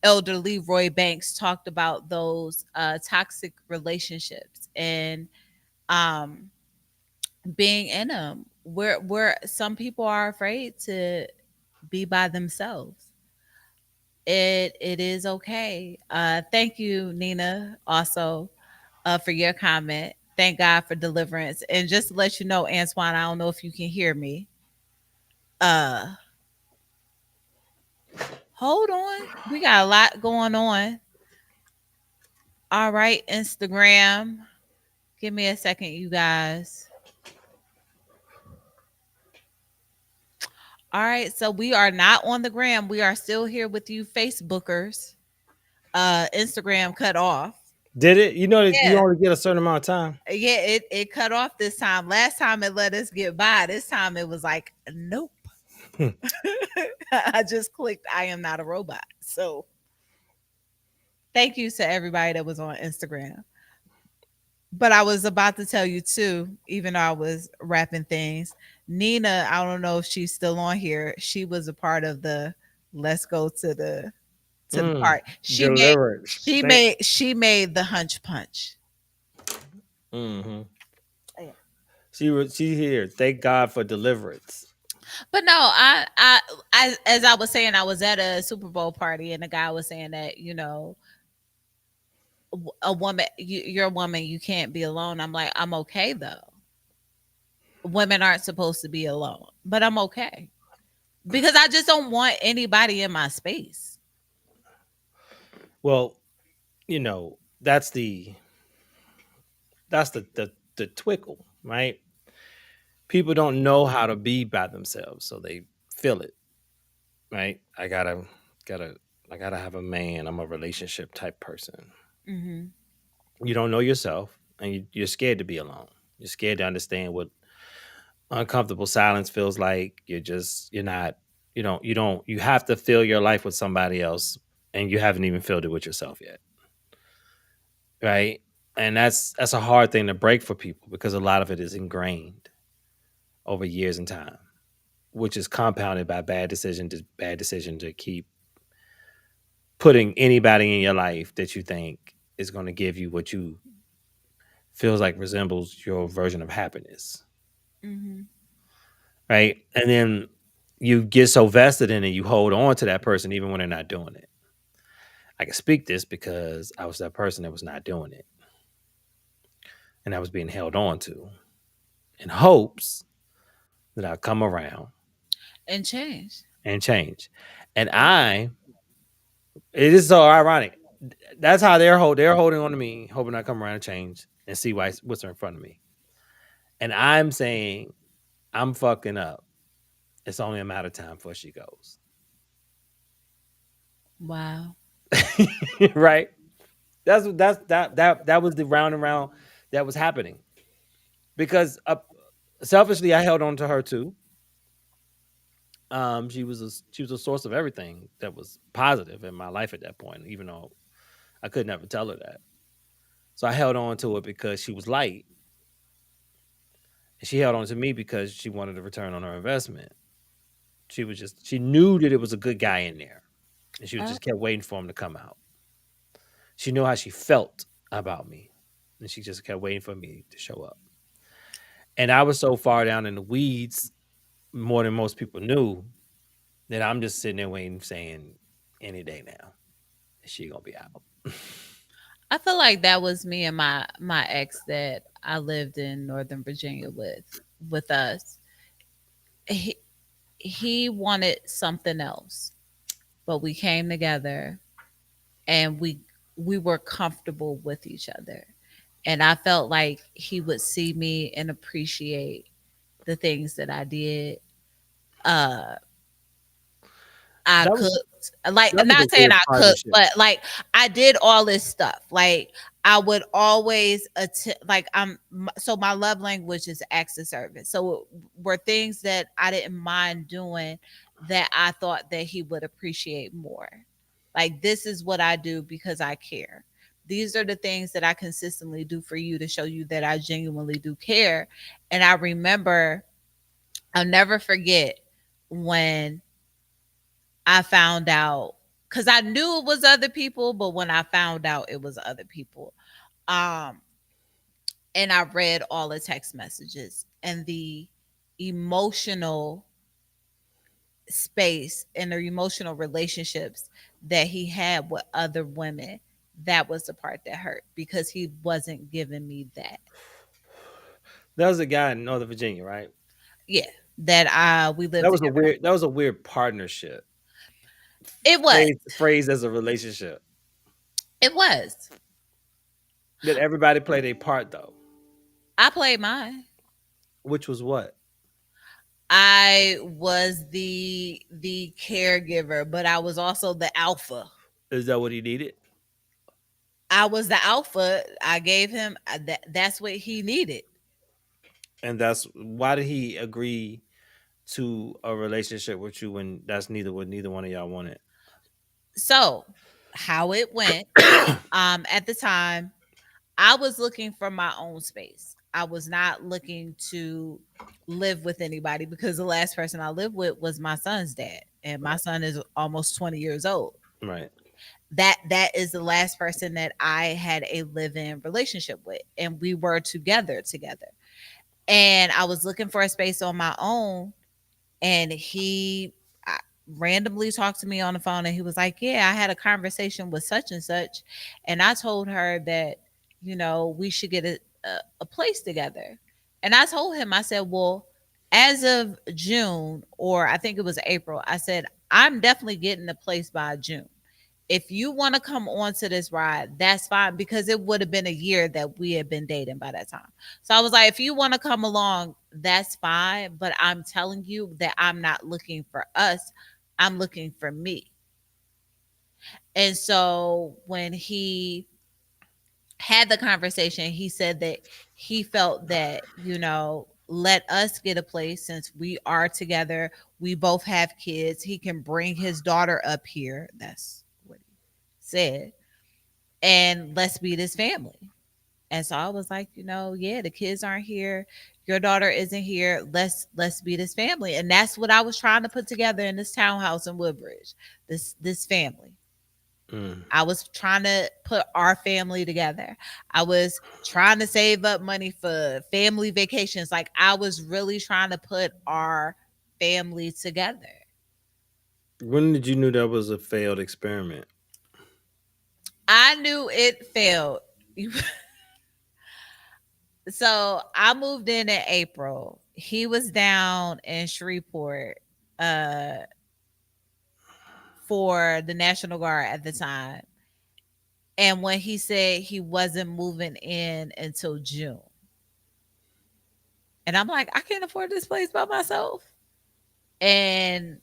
Elder Leroy Banks talked about those toxic relationships, and um being in them, where some people are afraid to be by themselves. It is okay. Thank you, Nina, also, for your comment. Thank God for deliverance. And just to let you know, Antoine, I don't know if you can hear me. Uh, Hold on. We got a lot going on. All right, Instagram. Give me a second, you guys. All right, so we are not on the gram. We are still here with you, Facebookers. Instagram cut off. Did it? You know that you Yeah. only get a certain amount of time. Yeah, it cut off this time. Last time it let us get by. This time it was like, nope. I just clicked I am not a robot. So thank you to everybody that was on Instagram. But I was about to tell you too, even though I was wrapping things. Nina, I don't know if she's still on here. She was a part of the let's go to the Mm. part. She made Deliverance. she made she made the hunch punch. Mm-hmm. Yeah. She here. Thank God for deliverance. But no, I as I was saying, I was at a Super Bowl party and the guy was saying that, a woman, you're a woman, you can't be alone. I'm like, I'm okay though. Women aren't supposed to be alone, but I'm okay because I just don't want anybody in my space. Well, you know, that's the twickle, right? People don't know how to be by themselves, so they feel it, right? Gotta I gotta have a man. I'm a relationship type person. Hmm. You don't know yourself, and you're scared to be alone. You're scared to understand what uncomfortable silence feels like. You're not, you have to fill your life with somebody else, and you haven't even filled it with yourself yet, right? And that's a hard thing to break for people because a lot of it is ingrained over years and time, which is compounded by bad decision to keep putting anybody in your life that you think is going to give you what you feels like resembles your version of happiness, Mm-hmm. right? And then you get so vested in it, you hold on to that person even when they're not doing it. I can speak this because I was that person that was not doing it, and I was being held on to in hopes that I'd come around And change. and change. And it is so ironic. That's how they're holding on to me, hoping I come around and change and see what's in front of me. And I'm saying I'm fucking up. It's only a matter of time before she goes. Wow. Right? That was the round and round that was happening because selfishly I held on to her too. She was a source of everything that was positive in my life at that point, even though I could never tell her that. So I held on to it because she was light, and she held on to me because she wanted a return on her investment. She knew that it was a good guy in there, and she was Uh, just kept waiting for him to come out. She knew how she felt about me, and she just kept waiting for me to show up. And I was so far down in the weeds, more than most people knew, that I'm just sitting there waiting, saying, "Any day now, she gonna be out." I feel like that was me and my ex that I lived in Northern Virginia with us. He he wanted something else, but we came together and we were comfortable with each other. And I felt like he would see me and appreciate the things that I did. Uh I That was cooked. Like, that I'm was a not saying weird I cooked, partnership. but like I did all this stuff. Like I would always like so my love language is acts of service. So were things that I didn't mind doing that I thought that he would appreciate more. Like this is what I do because I care. These are the things that I consistently do for you to show you that I genuinely do care. And I remember, I'll never forget when I found out, because I knew it was other people, but when I found out it was other people, um, and I read all the text messages and the emotional space and the emotional relationships that he had with other women, that was the part that hurt because he wasn't giving me that. That was a guy in Northern Virginia, right? Yeah, that I we lived together. That was a weird partnership. It was. Phrased as a relationship. It was. That everybody played a part though. I played mine. Which was what? I was the caregiver, but I was also the alpha. Is that what he needed? I was the alpha. I gave him that's what he needed. And that's why did he agree to a relationship with you when that's neither what neither one of y'all wanted? So, how it went, at the time, I was looking for my own space. I was not looking to live with anybody because the last person I lived with was my son's dad, and my Right. son is almost 20 years old. Right. That is the last person that I had a live-in relationship with, and we were together. And I was looking for a space on my own, and he randomly talked to me on the phone, and he was like, "Yeah, I had a conversation with such and such, and I told her that we should get a place together." And I told him, I said, "Well, as of June, or I think it was April, I said I'm definitely getting a place by June. If you want to come on to this ride, that's fine," because it would have been a year that we had been dating by that time. So I was like, if you want to come along, that's fine. But I'm telling you that I'm not looking for us, I'm looking for me. And so when he had the conversation, he said that he felt that, let us get a place since we are together. We both have kids. He can bring his daughter up here. That's what he said. And let's be this family. And so I was like, yeah, the kids aren't here. Your daughter isn't here. Let's be this family. And that's what I was trying to put together in this townhouse in Woodbridge. This family. Mm. I was trying to put our family together. I was trying to save up money for family vacations. Like I was really trying to put our family together. When did you knew that was a failed experiment? I knew it failed. So I moved in April. He was down in Shreveport uh, for the National Guard at the time. And when he said he wasn't moving in until June. And I'm like, I can't afford this place by myself. And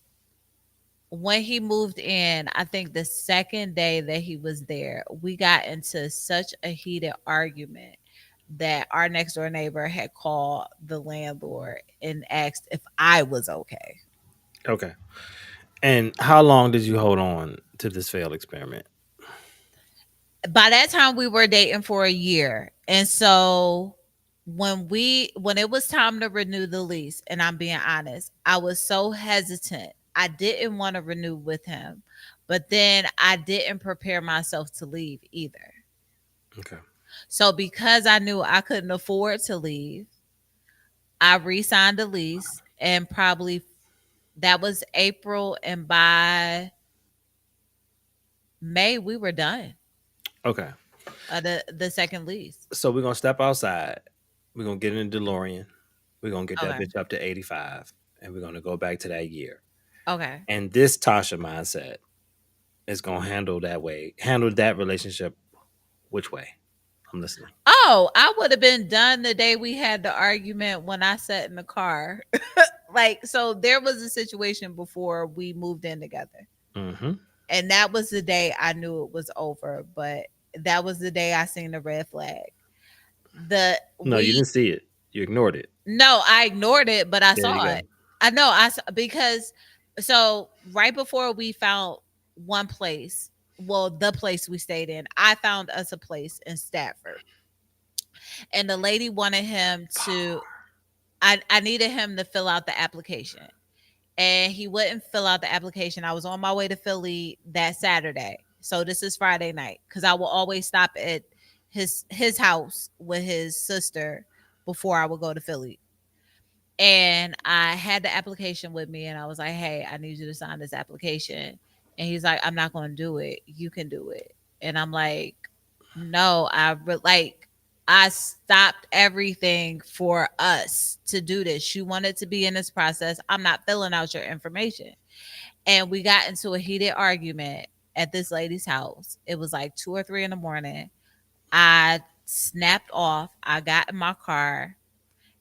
when he moved in, I think the second day that he was there, we got into such a heated argument that our next door neighbor had called the landlord and asked if I was okay. Okay. And how long did you hold on to this failed experiment? By that time we were dating for a year. And so when it was time to renew the lease, and I'm being honest, I was so hesitant. I didn't want to renew with him. But then I didn't prepare myself to leave either. Okay. So because I knew I couldn't afford to leave, I re-signed the lease, and probably that was April, and by May we were done. Okay. The second lease. So we're gonna step outside. We're gonna get in a DeLorean. We're gonna get that Okay. bitch up to 85. And we're gonna go back to that year. Okay. And this Tasha mindset is gonna handle that relationship which way? I'm listening. Oh, I would have been done the day we had the argument when I sat in the car. Like, so there was a situation before we moved in together. Mm-hmm. And that was the day I knew it was over. But that was the day I seen the red flag. The No, you we didn't see it. You ignored it. No, I ignored it, but I There you saw go. it. I know because so right before we found one place, well, the place we stayed in, I found us a place in Stafford. And the lady wanted him to I needed him to fill out the application. And he wouldn't fill out the application. I was on my way to Philly that Saturday. So this is Friday night because I will always stop at his house with his sister before I would go to Philly. And I had the application with me, and I was like, "Hey, I need you to sign this application." And he's like, "I'm not going to do it. You can do it." And I'm like, "No, I stopped everything for us to do this. You wanted to be in this process. I'm not filling out your information." And we got into a heated argument at this lady's house. It was like 2 or 3 in the morning. I snapped off. I got in my car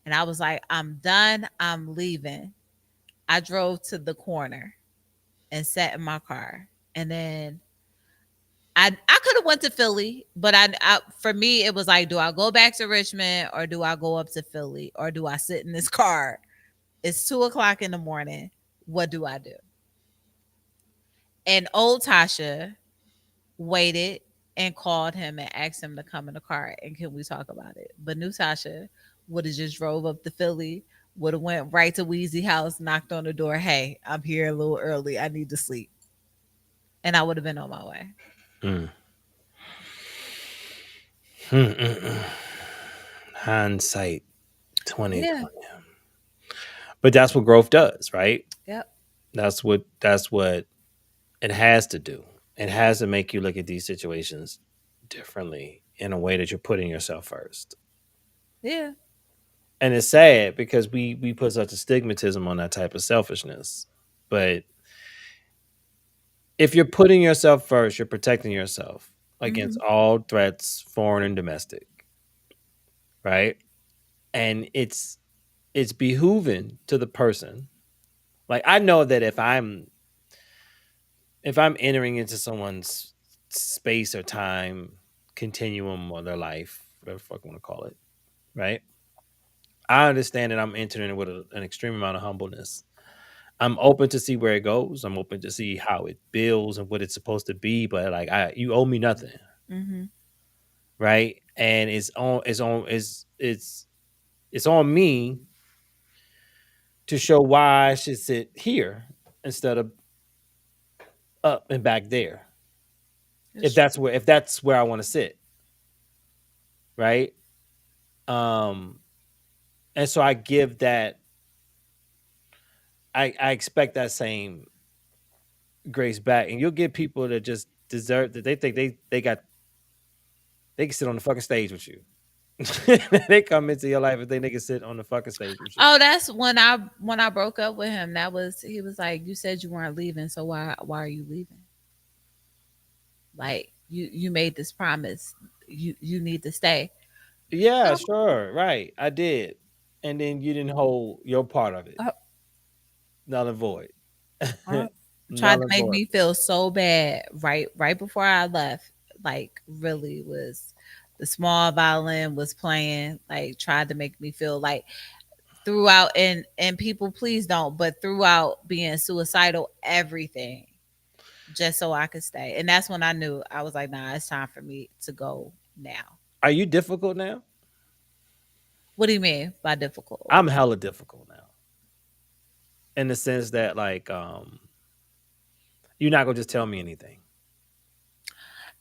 and I was like, I'm done. I'm leaving. I drove to the corner and sat in my car. And then I could have went to Philly, but I for me it was like, do I go back to Richmond or do I go up to Philly or do I sit in this car? It's 2 o'clock in the morning. What do I do? And old Tasha waited and called him and asked him to come in the car and can we talk about it? But new Tasha would have just drove up to Philly, would have went right to Wheezy house, knocked on the door. Hey, I'm here a little early. I need to sleep. And I would have been on my way. Mm. Mm-mm-mm. Hindsight 2020. Yeah. But that's what growth does, right? Yep. That's what it has to do. It has to make you look at these situations differently in a way that you're putting yourself first. Yeah. And it's sad because we put such a stigmatism on that type of selfishness. But if you're putting yourself first, you're protecting yourself against Hmm. all threats, foreign and domestic, right? And it's behooving to the person. Like I know that if I'm entering into someone's space or time, continuum of their life, whatever the fuck you want to call it, right? I understand that I'm entering with an extreme amount of humbleness. I'm open to see where it goes. I'm open to see how it builds and what it's supposed to be. But like, you owe me nothing, Mm-hmm. right? And it's on me to show why I should sit here instead of up and back there. It's true. If that's where I want to sit, right? Um, and so I give that. I expect that same grace back, and you'll get people that just deserve that. They think they can sit on the fucking stage with you. They come into your life and think they can sit on the fucking stage with you. Oh, that's when I broke up with him. That was he was like, "You said you weren't leaving, so why are you leaving? Like you made this promise. You need to stay." Yeah, So, sure, right. I did, and then you didn't hold your part of it. uh, Null and void. uh, tried Null to and make void. me feel so bad right before I left. Like really was the small violin was playing. Like tried to make me feel like throughout and people please don't, but throughout being suicidal, everything just so I could stay. And that's when I knew I was like, nah, it's time for me to go now. Are you difficult now? What do you mean by difficult? I'm hella difficult now, in the sense that like you're not gonna just tell me anything.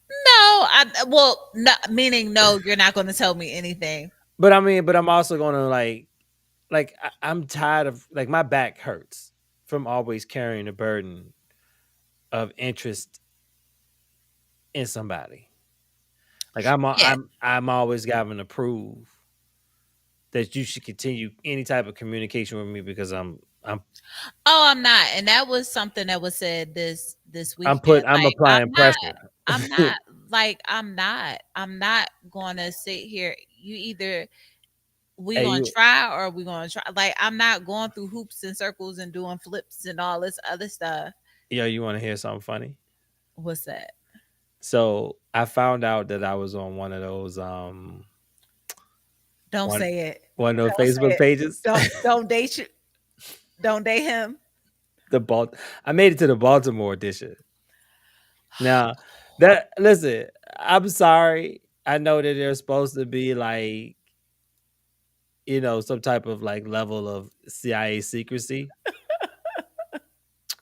No, well, no, meaning no, you're not going to tell me anything. But I mean, but I'm also gonna I'm tired of like my back hurts from always carrying the burden of interest in somebody. Like Yeah. I'm always having to prove that you should continue any type of communication with me because I'm Oh, I'm not. And that was something that was said this weekend. I'm Like applying pressure. I'm not like I'm not going to sit here. You either we Hey gonna you, try or we gonna try. Like I'm not going through hoops and circles and doing flips and all this other stuff. you want to hear something funny? What's that? So I found out that I was on Don't one say it. one of those Don't say Facebook it. pages. Don't date you. Don't date him. the Bal- I made it to the Baltimore edition. Now that listen, I'm sorry. I know that there's supposed to be like some type of like level of CIA secrecy.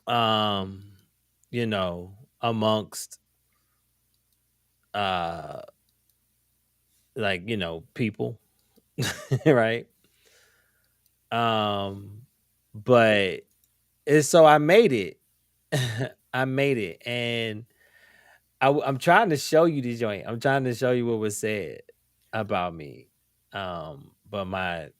Um, amongst uh people, right? Um, but it's so I made it. I made it, and I'm trying to show you the joint. I'm trying to show you what was said about me. But my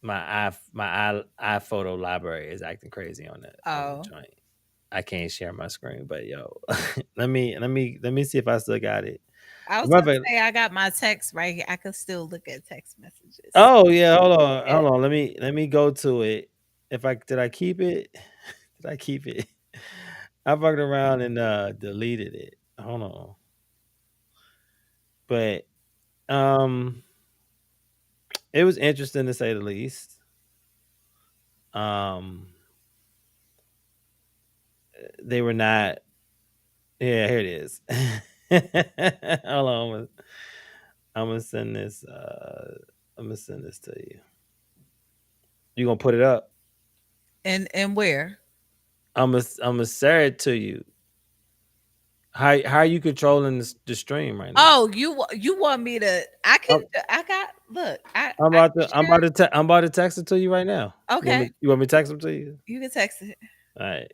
iPhoto library is acting crazy on the Oh, joint. I can't share my screen, but yo, let me see if I still got it. I was gonna Remember, say I got my text right here. I could still look at text messages. oh yeah, Yeah. hold on. Let me go to it. If I did I keep it? Did I keep it? I fucked around and deleted it. Hold on. But um it was interesting to say the least. Um they were not. Yeah, here it is. Hold on. I'm gonna send this I'm gonna send this to you. You gonna put it up? And where? I'm gonna share it to you. How are you controlling the stream right now? Oh, you want me to? I got. Look, I can share. I'm about to text it to you right now. Okay, You want me to text them to you? you can text it. All right.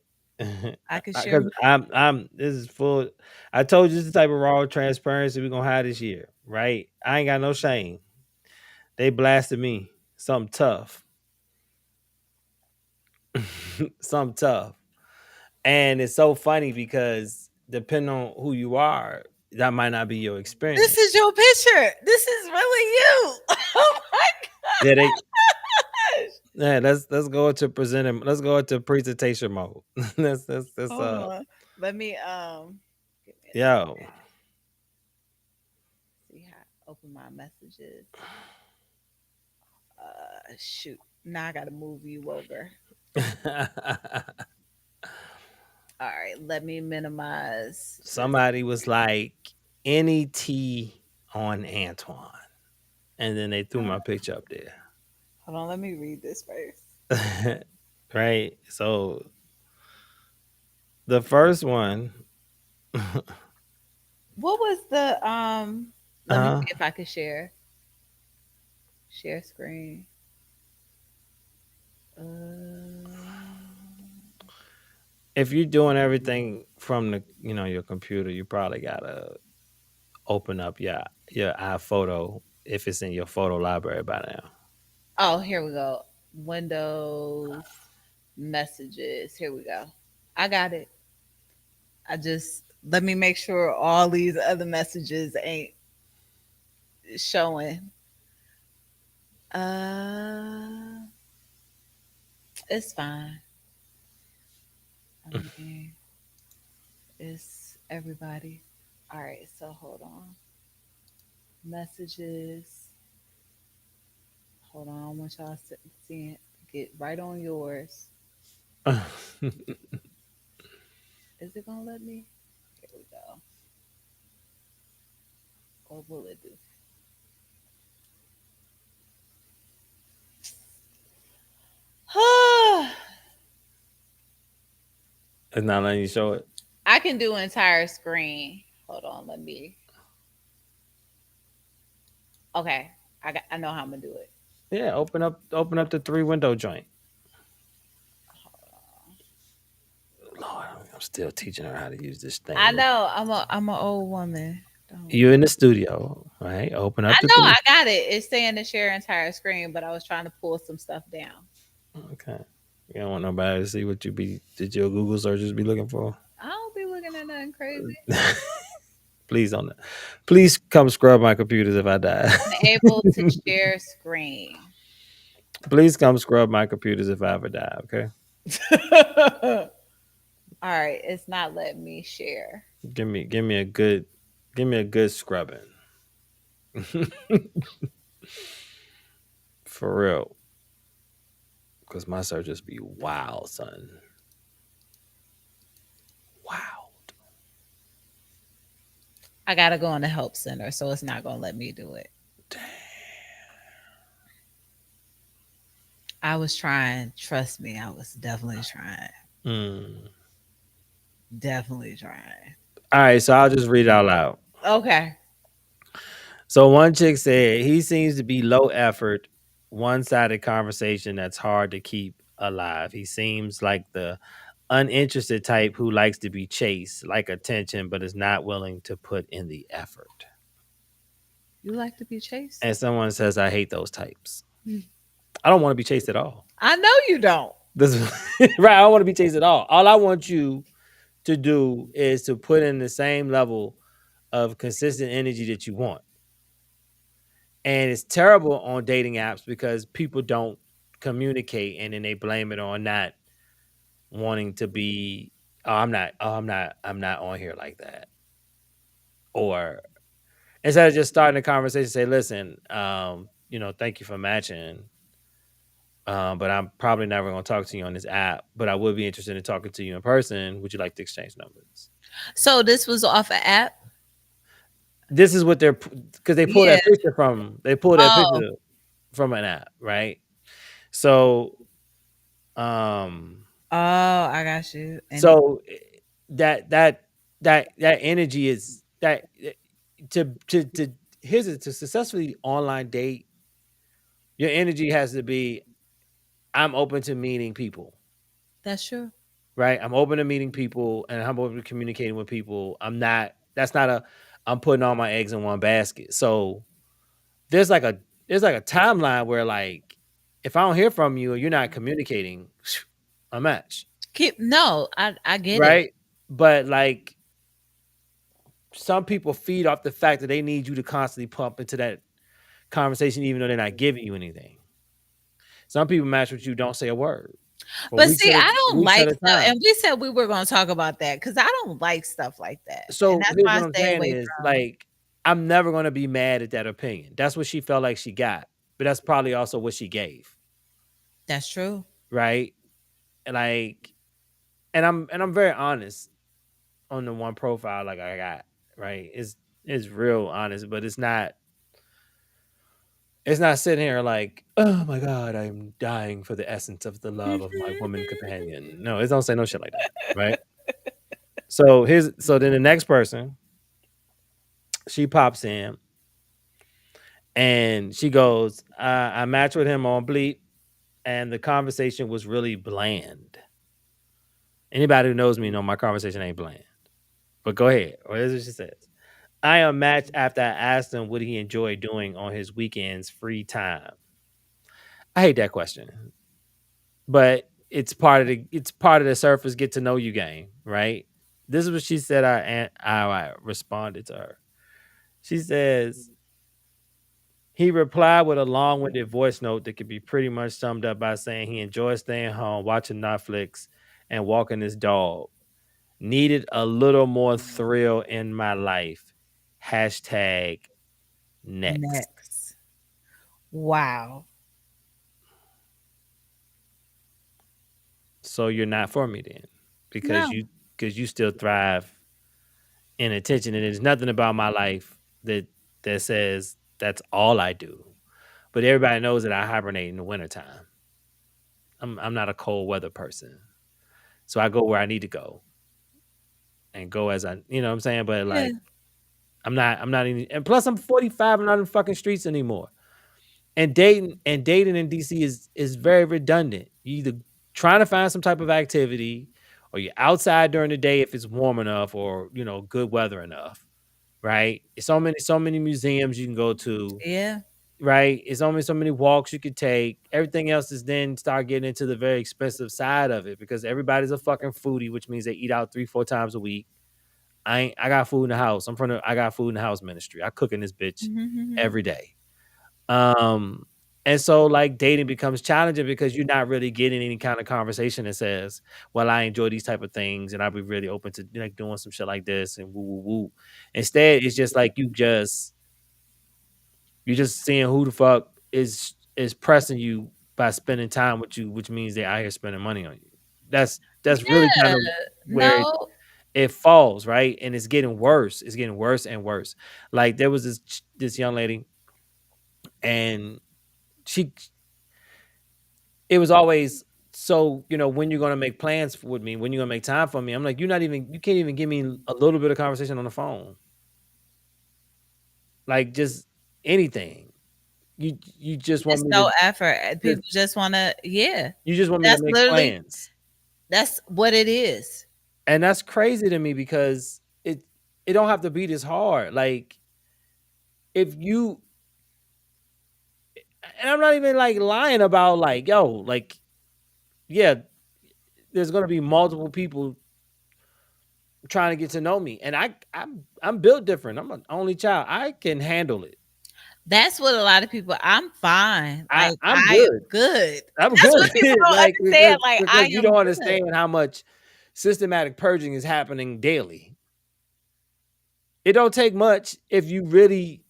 I can share. Because I'm this is full. I told you this is the type of raw transparency we're gonna have this year, right? I ain't got no shame. They blasted me. Something tough. Something tough. And it's so funny because depending on who you are, that might not be your This experience. is your picture. This is really you. Oh my Yeah, gosh. let's go into presenting. Let's go into presentation mode. Let's Hold on. Let me give me a yo. second. open my messages. Shoot. Now I gotta move you over. All right, let me minimize this. Somebody was like, any tea on Antoine. And then they threw my picture up Hold on, let me read this first. there. Right? So the first one, What was the let me uh, see if I could share screen. if you're doing everything from the your computer, you probably gotta open up your iPhoto if it's in your photo library by now. Oh, here we go. Windows messages. Here we go. I got it. I just let me make sure all these other messages ain't showing. Uh, it's fine. I mean, it's everybody. All right, so hold on. Messages. Hold on, I want y'all seeing. Get right on yours. Is it gonna let me? Here we go. Or will it do? It's not letting you show it. I can do entire screen. Hold on, let me. Okay, I know how I'm gonna do it. Yeah, open up the three window joint. Lord, I'm still teaching her how to use this I thing. know I'm an old woman. Don't. You in the studio, right? Open I up the know I three. got it. It's saying to share entire screen, but I was trying to pull some stuff down. Okay. You don't want nobody to see what you be did your Google searches be looking for. I don't be looking at nothing crazy. Please don't. Please come scrub my computers if I die. Unable to share screen. Please come scrub my computers if I ever die. Okay. All right, it's not letting me share. Give me a good scrubbing. For real. Cause my searches be wild, son. Wow. I gotta go in the help center, so it's not gonna let me do it. I was trying. Trust me, I was definitely trying. Mm. Definitely trying. All right, so I'll just read it out loud. Okay. So one chick said he seems to be low effort, one sided conversation that's hard to keep alive. He seems like the uninterested type who likes to be chased, like attention, but is not willing to put in the effort. You like to be chased? And someone says, I hate those types. I don't want to be chased at all. I know you don't. This right. I don't want to be chased at all. All I want you to do is to put in the same level of consistent energy that you want. And it's terrible on dating apps because people don't communicate and then they blame it on not wanting to be I'm not on here like that. Or instead of just starting a conversation, say, listen, thank you for matching. But I'm probably never gonna talk to you on this app, but I would be interested in talking to you in person. Would you like to exchange numbers? So this was off an app. This is what they're because Yeah. they pull that Oh. picture from an app, right? So um Oh, I got you. And so that that that energy is that to here's it to successfully online date, your energy has to be I'm open to meeting people, that's true. right? I'm open to meeting people and I'm open to communicating with people. That's not a I'm putting all my eggs in one basket. So there's like a there's like a timeline where like if I don't hear from you or you're not communicating, a match, Keep no, I get it. right? But like some people feed off the fact that they need you to constantly pump into that conversation, even though they're not giving you anything. Some people match with you, don't say a word for But see, I don't weeks at like a stuff, time. and we said we were going to talk about that because I don't like stuff like that, and So that's here's why I what I'm stay saying away is from. like I'm never gonna be mad at that opinion. That's what she felt like she got, but that's probably also what she gave, That's true. right? And like, and I'm very honest on the one profile like I got, right? It's real honest, but it's not sitting here like, oh my god, I'm dying for the essence of the love of my woman companion. No, it don't say no shit like that, right? So then the next person, she pops in and she goes, I matched with him on Bleep, and the conversation was really bland. Anybody who knows me know my conversation ain't bland. But go ahead. Or this is what she says. I am matched after I asked him what he enjoyed doing on his weekends free time. I hate that question. But it's part of the surface get to know you game, right? This is what she said. I responded to her. She says he replied with a long-winded voice note that could be pretty much summed up by saying he enjoys staying home, watching Netflix, and walking his dog. Needed a little more thrill in my life. Hashtag next. Next. Wow. So you're not for me then, because No. you still thrive in attention, and there's nothing about my life that says that's all I do. But everybody knows that I hibernate in the wintertime. I'm not a cold weather person, so I go where I need to go and go as I, you know what I'm saying. But Yeah. like I'm not even, and plus I'm 45. I'm not in fucking streets anymore. And dating in DC is very redundant. You either trying to find some type of activity, or you're outside during the day if it's warm enough, or good weather enough, right? It's so many museums you can go to, Yeah. right? It's only so many walks you could take. Everything else is then start getting into the very expensive side of it, because everybody's a fucking foodie, which means they eat out 3-4 times a week. I got food in the house. I got food in the house ministry. I cook in this bitch Mm-hmm. every day. Um, and so like dating becomes challenging because you're not really getting any kind of conversation that says, "Well, I enjoy these type of things, and I'll be really open to like doing some shit like this," and woo woo woo. Instead, it's just like you just seeing who the fuck is pressing you by spending time with you, which means they're out here spending money on you. That's really kind Yeah. of where No. it falls, right? And it's getting worse. It's getting worse and worse. Like there was this young lady, and she it was always, so when you're gonna make plans with me, when you're gonna make time for me. I'm like, you can't even give me a little bit of conversation on the phone, like just anything. You just want It's me no to effort. just People just want to, yeah. you just want me to That's make literally, plans. that's what it is. And that's crazy to me because it don't have to be this hard. Like if you and I'm not even like lying about like, yo, like, yeah, there's gonna be multiple people trying to get to know me, and I'm built different. I'm an only child. I can handle it. That's what a lot of people, I'm fine. Like, I'm I am good. good. I'm That's good. what people don't Like understand. Like, I because you am don't good. understand how much systematic purging is happening daily. It don't take much if you really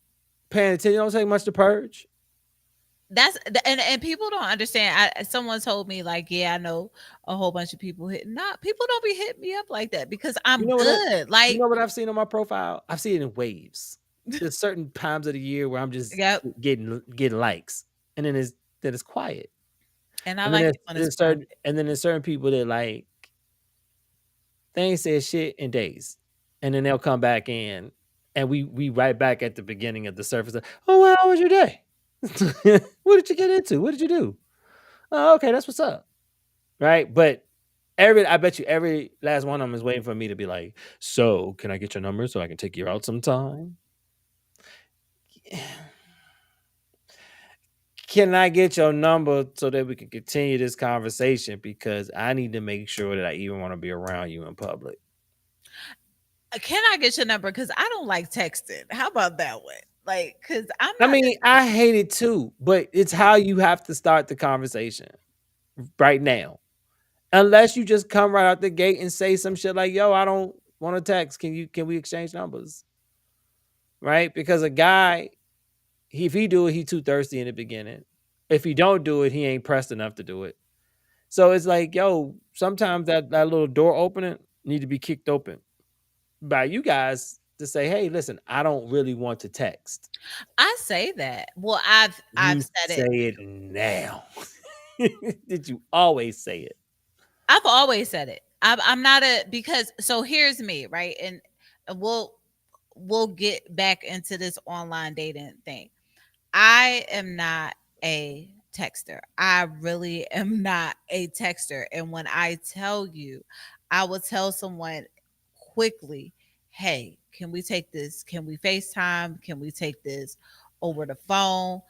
paying attention. It don't take much to purge. And people don't understand. Someone told me like, yeah, I know a whole bunch of people hitting up. People don't be hitting me up like that because You I'm know what? good. You Like, know what I've seen on my profile? I've seen it in waves. There's certain times of the year where I'm just yep. getting likes, and then it's quiet. And I And then like it when it's quiet. there's certain people that like they ain't said shit in days, and then they'll come back in, and we right back at the beginning of the surface. Oh, well, how was your day? What did you get into? What did you do? Oh, okay, that's what's up, right? But I bet you every last one of them is waiting for me to be like, so can I get your number so I can take you out sometime? Can I get your number so that we can continue this conversation? Because I need to make sure that I even want to be around you in public. Can I get your number? Because I don't like texting. How about that one? Like, because I'm I not. mean, I hate it too, but it's how you have to start the conversation right now. Unless you just come right out the gate and say some shit like, "Yo, I don't want to text. Can we exchange numbers?" right? Because a guy, if he do it, he too thirsty in the beginning. If he don't do it, he ain't pressed enough to do it. So it's like, yo, sometimes that little door opening need to be kicked open by you guys to say, hey, listen, I don't really want to text. I say that. Well, I've You said say it. it now. Did you always say it? I've always said it. I'm not a because so here's me, right? And we'll get back into this online dating thing. I am not a texter. I really am not a texter. And when I tell you, I will tell someone quickly, hey, can we take this? Can we FaceTime? Can we take this over the phone?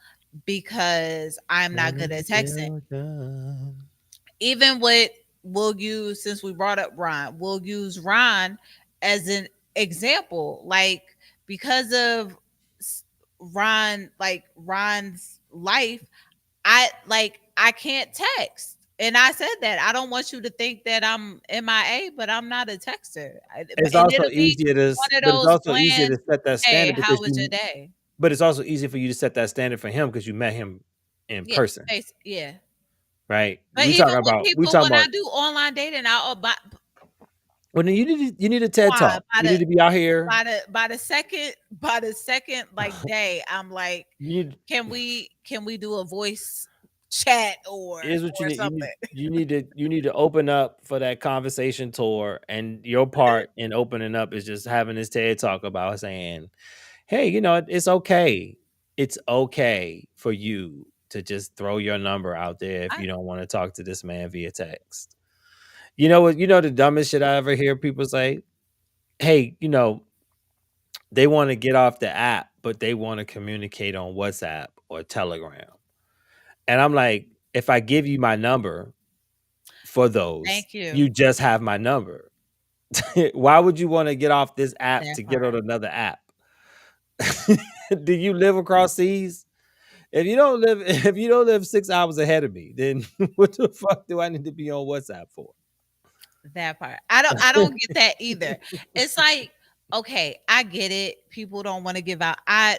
Because I'm not good at texting. Even with we'll use since we brought up Ron, we'll use Ron as an example. Like because of Ron's life, I can't text. And I said that I don't want you to think that I'm MIA, but I'm not a texter. It's And also it'll be easier to, one of but it's those also easier bland, to set that hey, standard how because was your you. day? But it's also easier for you to set that standard for him because you met him in Yeah, person, yeah. right? But We even talking with about we people, talking when I about. do online dating, Well, then you need a TED by talk. You need to be out here. by the second like day, I'm like, You need can we do a voice chat here's what you or need. something? You need to open up for that conversation tour, and your part in opening up is just having this TED talk about saying, "Hey, it's okay. It's okay for you to just throw your number out there if I you don't want to talk to this man via text." You know what? You know the dumbest shit I ever hear people say. Hey, they want to get off the app, but they want to communicate on WhatsApp or Telegram. And I'm like, if I give you my number for those, thank you. you just have my number. Why would you want to get off this app That to get part. on another app? Do you live across seas? If you don't live 6 hours ahead of me, then what the fuck do I need to be on WhatsApp for? That part. I don't get that either. It's like, okay, I get it. People don't want to give out. I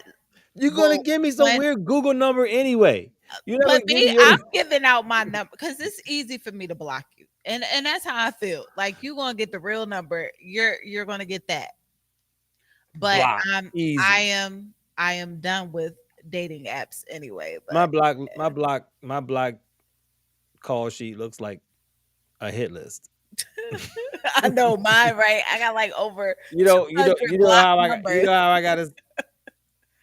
You're gonna well give me some when weird Google number anyway. You never but give me, me I'm your. giving out my number because it's easy for me to block you. And that's how I feel. Like you gonna get the real number. You're gonna get that. But Block easy. I am done with dating apps anyway. My But block, my block, my block call sheet looks like a hit list. I know mine, right? I got like over You 200 know block how numbers.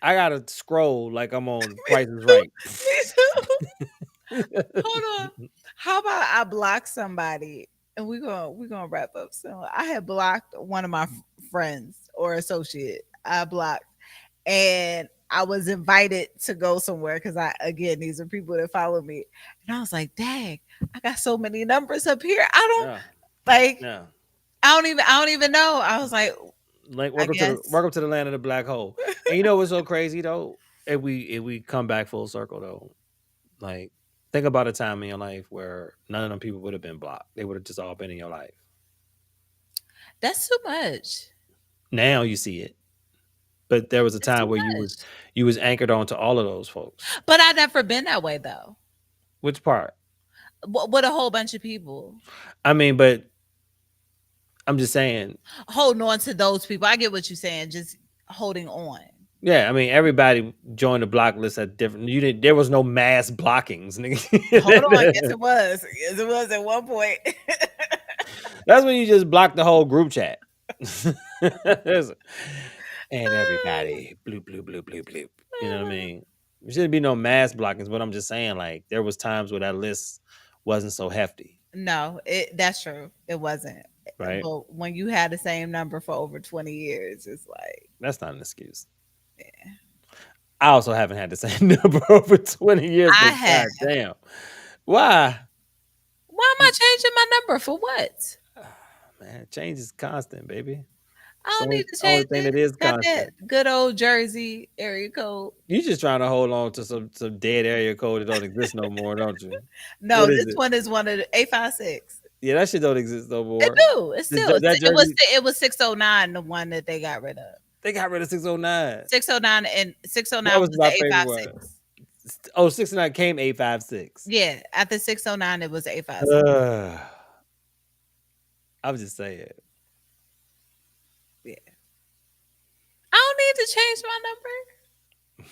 I gotta scroll like I'm on Price is Right. Me too. Hold on. How about I block somebody and we're gonna wrap up soon. I had blocked one of my friends or associate. I blocked and I was invited to go somewhere because I again these are people that follow me. And I was like, dang, I got so many numbers up here. I don't Yeah, like yeah. I don't even know. I was like, Like I guess welcome to the land of the black hole. And you know what's so crazy though? If we come back full circle though, like think about a time in your life where none of them people would have been blocked. They would have just all been in your life. that's too much. Now you see it. But there was a It's too time where much. you was anchored onto all of those folks. But I never been that way though. Which part? With a whole bunch of people. I mean, but I'm just saying, Holding on to those people. I get what you're saying. Just holding on. yeah, I mean everybody joined the block list at different you didn't there was no mass blockings, Hold on. Yes, nigga. it was. Yes, it was at one point. That's when you just block the whole group chat. And everybody bloop bloop bloop bloop bloop. You know what I mean? There shouldn't be no mass blockings, but I'm just saying, like, there was times where that list wasn't so hefty, No, that's true. It wasn't. right? But when you had the same number for over 20 years, it's like, That's not an excuse. I also haven't had the same number over 20 years, I but have. goddamn. Why? Why am I changing my number for what? Man, change is constant, baby. I It's the don't only, need to only change thing it. that is Got that constant. good old Jersey area code. You just trying to hold on to some dead area code that don't exist no more, don't you? No, What is this it? one is one of the 856. Yeah, that shit don't exist no It more. do. It's still That it was Jersey, it was 609, the one that they got rid of. They got rid of 609. 609 and That 609 was was the my favorite one. 856. Oh, 609 came 856. Yeah, after 609 it was 856. Uh, I was just saying. Yeah. I don't need to change my number.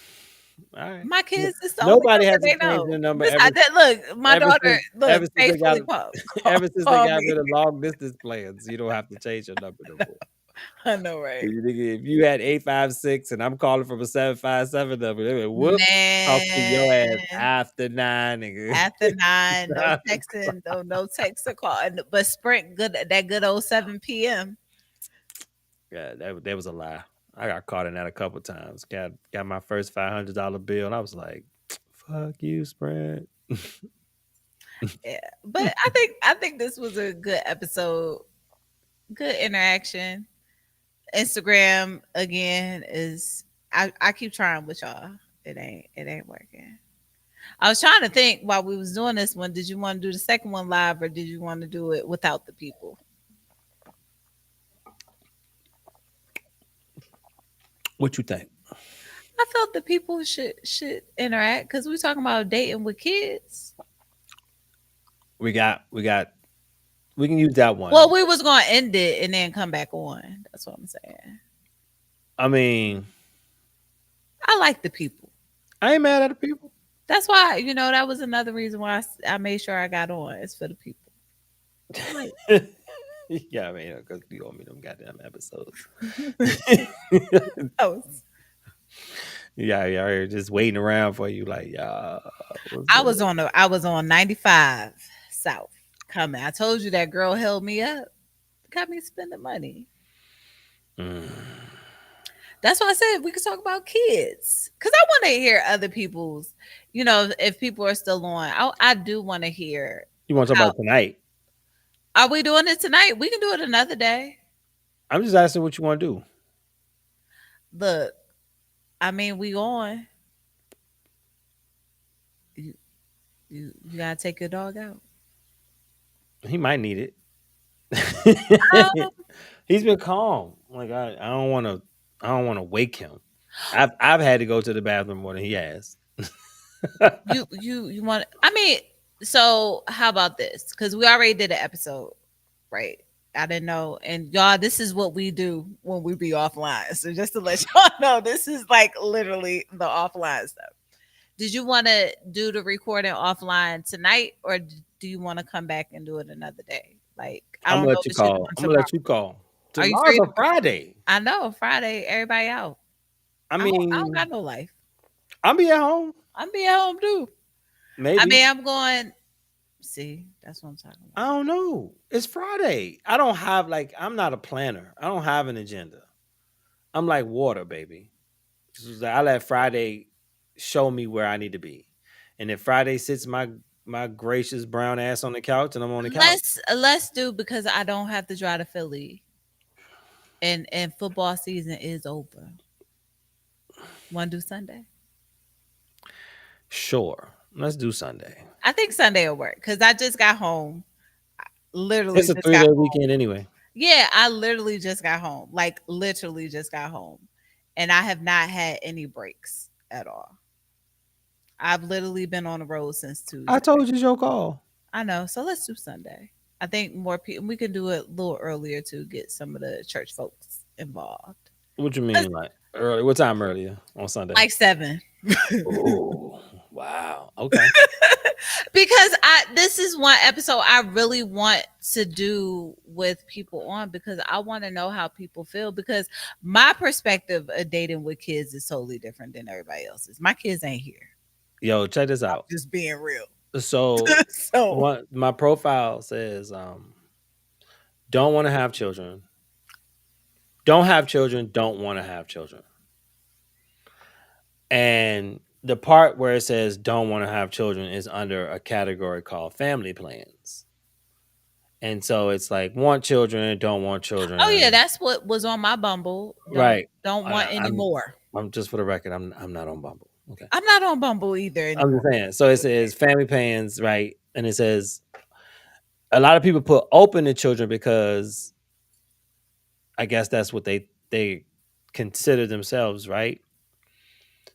All right. My kids, it's the only Nobody number has to they change know. their number Besides that, look, my daughter, look, ever since they got faithfully ever since they call got me. rid of long distance plans. You don't have to change your number no more. I know, right? If you had 856 and I'm calling from a 757 number, they would whoop talk to your ass Man, after 9, nigga. after 9, no texting, no text or call. But Sprint, that good old 7 p.m. Yeah, that was a lie. I got caught in that a couple times. Got my first $500 bill, and I was like, "Fuck you, Sprint." Yeah, but I think this was a good episode. Good interaction. Instagram again is I keep trying with y'all. It ain't working. I was trying to think while we was doing this one. Did you want to do the second one live or did you want to do it without the people? What you think? I felt the people should interact because we're talking about dating with kids. We can use that one. Well, we was gonna end it and then come back on. That's what I'm saying. I mean, I like the people. I ain't mad at the people. That's why that was another reason why I made sure I got on. It's for the people. Like, Yeah, I mean, because you owe me them goddamn episodes. oh, Yeah, y'all are just waiting around for you, like, I was on 95 South coming. I told you that girl held me up, got me spending money. Mm. That's why I said we could talk about kids because I want to hear other people's. If people are still on, I do want to hear. You want to talk about tonight? Are we doing it tonight? We can do it another day. I'm just asking what you want to do. Look, I mean, we on. You gotta take your dog out. He might need Um, it. He's been calm. Like I don't want to wake him. I've had to go to the bathroom more than he has. you want? I mean, so how about this? Because we already did an episode, right? I didn't know, and y'all, this is what we do when we be offline. So just to let y'all know, this is like literally the offline stuff. Did you want to do the recording offline tonight, or do you want to come back and do it another day? Like I I'm don't gonna know let you what you're call. doing I'm gonna tomorrow. let you call. Are you Tomorrow's free? a Friday. I know Friday, everybody out. I I mean, don't got no life. I'll be at home. I'm be at home too. Maybe. I mean, I'm going. See, that's what I'm talking I about. don't know. It's Friday. I don't have I'm not a planner. I don't have an agenda. I'm like water, baby. I let Friday show me where I need to be. And if Friday sits my gracious brown ass on the couch and I'm on the couch. Let's do because I don't have to drive to Philly, and football season is over. Want to do Sunday? Sure. Let's do Sunday. I think Sunday will work because I just got home. Literally, It's a just 3-day got home. weekend anyway. Yeah, I literally just got home. Like literally just got home, and I have not had any breaks at all. I've literally been on the road since Tuesday. I told you your call. I know. So let's do Sunday. I think more people. We can do it a little earlier to get some of the church folks involved. What you mean, like early? What time earlier on Sunday? Like 7. Oh, wow. Okay. Because this is one episode I really want to do with people on because I want to know how people feel because my perspective of dating with kids is totally different than everybody else's. My kids ain't here. Yo, check this out. Just being real. So, my profile says, don't want to have children. Don't have children. Don't want to have children. And the part where it says don't want to have children is under a category called family plans. And so it's like want children, don't want children. Oh yeah, that's what was on my Bumble. Right. Don't want any more. I'm just for the record, I'm not on Bumble. Okay. I'm not on Bumble either I'm anymore. just saying. So it says family plans, right? And it says a lot of people put open to children because I guess that's what they consider themselves, right?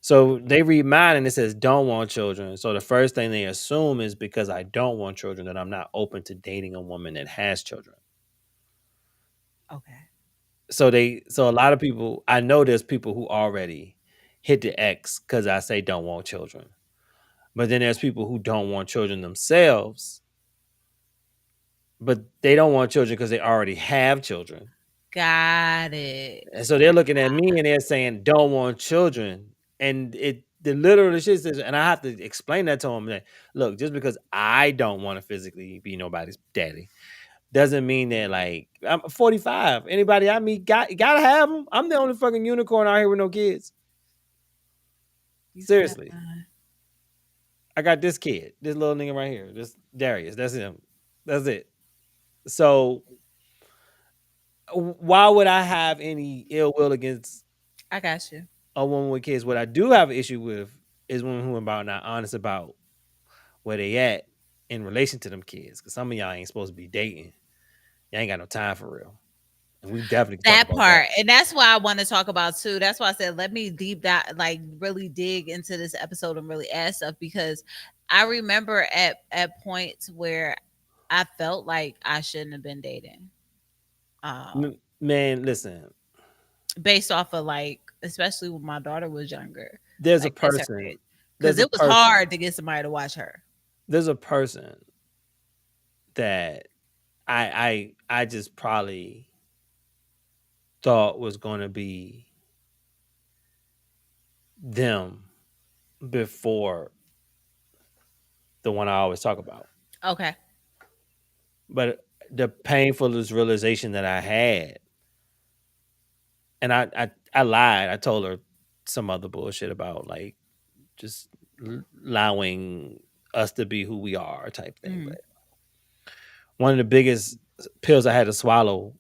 So they read mine and it says don't want children. So the first thing they assume is because I don't want children that I'm not open to dating a woman that has children. Okay. So a lot of people, I know there's people who already hit the X because I say don't want children. But then there's people who don't want children themselves, but they don't want children because they already have children. Got it. And so they're looking at me and they're saying, don't want children. And the literal shit says, and I have to explain that to them that, look, just because I don't want to physically be nobody's daddy doesn't mean that, like, I'm 45. Anybody I meet gotta have them. I'm the only fucking unicorn out here with no kids. You said, Seriously. I got this kid, this little nigga right here, this Darius. That's him. That's it. So why would I have any ill will against I got you. a woman with kids? What I do have an issue with is women who are not honest about where they at in relation to them kids. Because some of y'all ain't supposed to be dating. Y'all ain't got no time for real. And we definitely can talk That about that. part. And that's why I want to talk about too. That's why I said let me deep dive, like really dig into this episode and really ask stuff, because I remember at points where I felt like I shouldn't have been dating. Man, listen. Based off of, like, especially when my daughter was younger. There's a Like that's her person. age. Because There's a it was person. hard to get somebody to watch her. There's a person that I just probably thought was going to be them before the one I always talk about. Okay. But the painfulest realization that I had, and I lied. I told her some other bullshit about, like, just allowing us to be who we are type thing. Mhm. But one of the biggest pills I had to swallow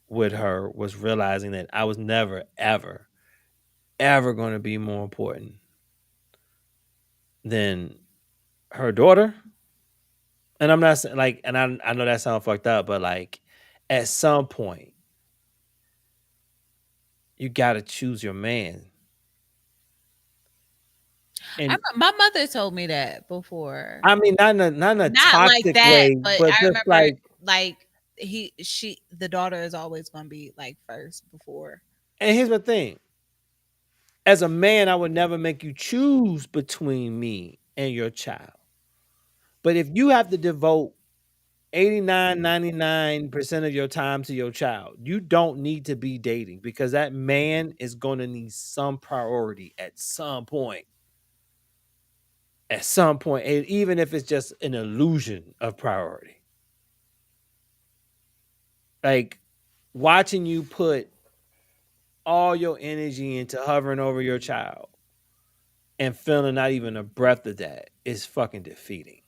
with her was realizing that I was never, ever, ever going to be more important than her daughter. And I'm not saying, like, and I know that sounds fucked up, but, like, at some point, you got to choose your man. And My mother told me that before. I mean, not in a Not like toxic that, way, but but I just remember, like, like, the daughter is always going to be like first before. and here's the thing. As a man, I would never make you choose between me and your child. But if you have to devote 89, 99% of your time to your child, you don't need to be dating, because that man is going to need some priority at some point. At some point, and even if it's just an illusion of priority. Like, watching you put all your energy into hovering over your child and feeling not even a breath of that is fucking defeating.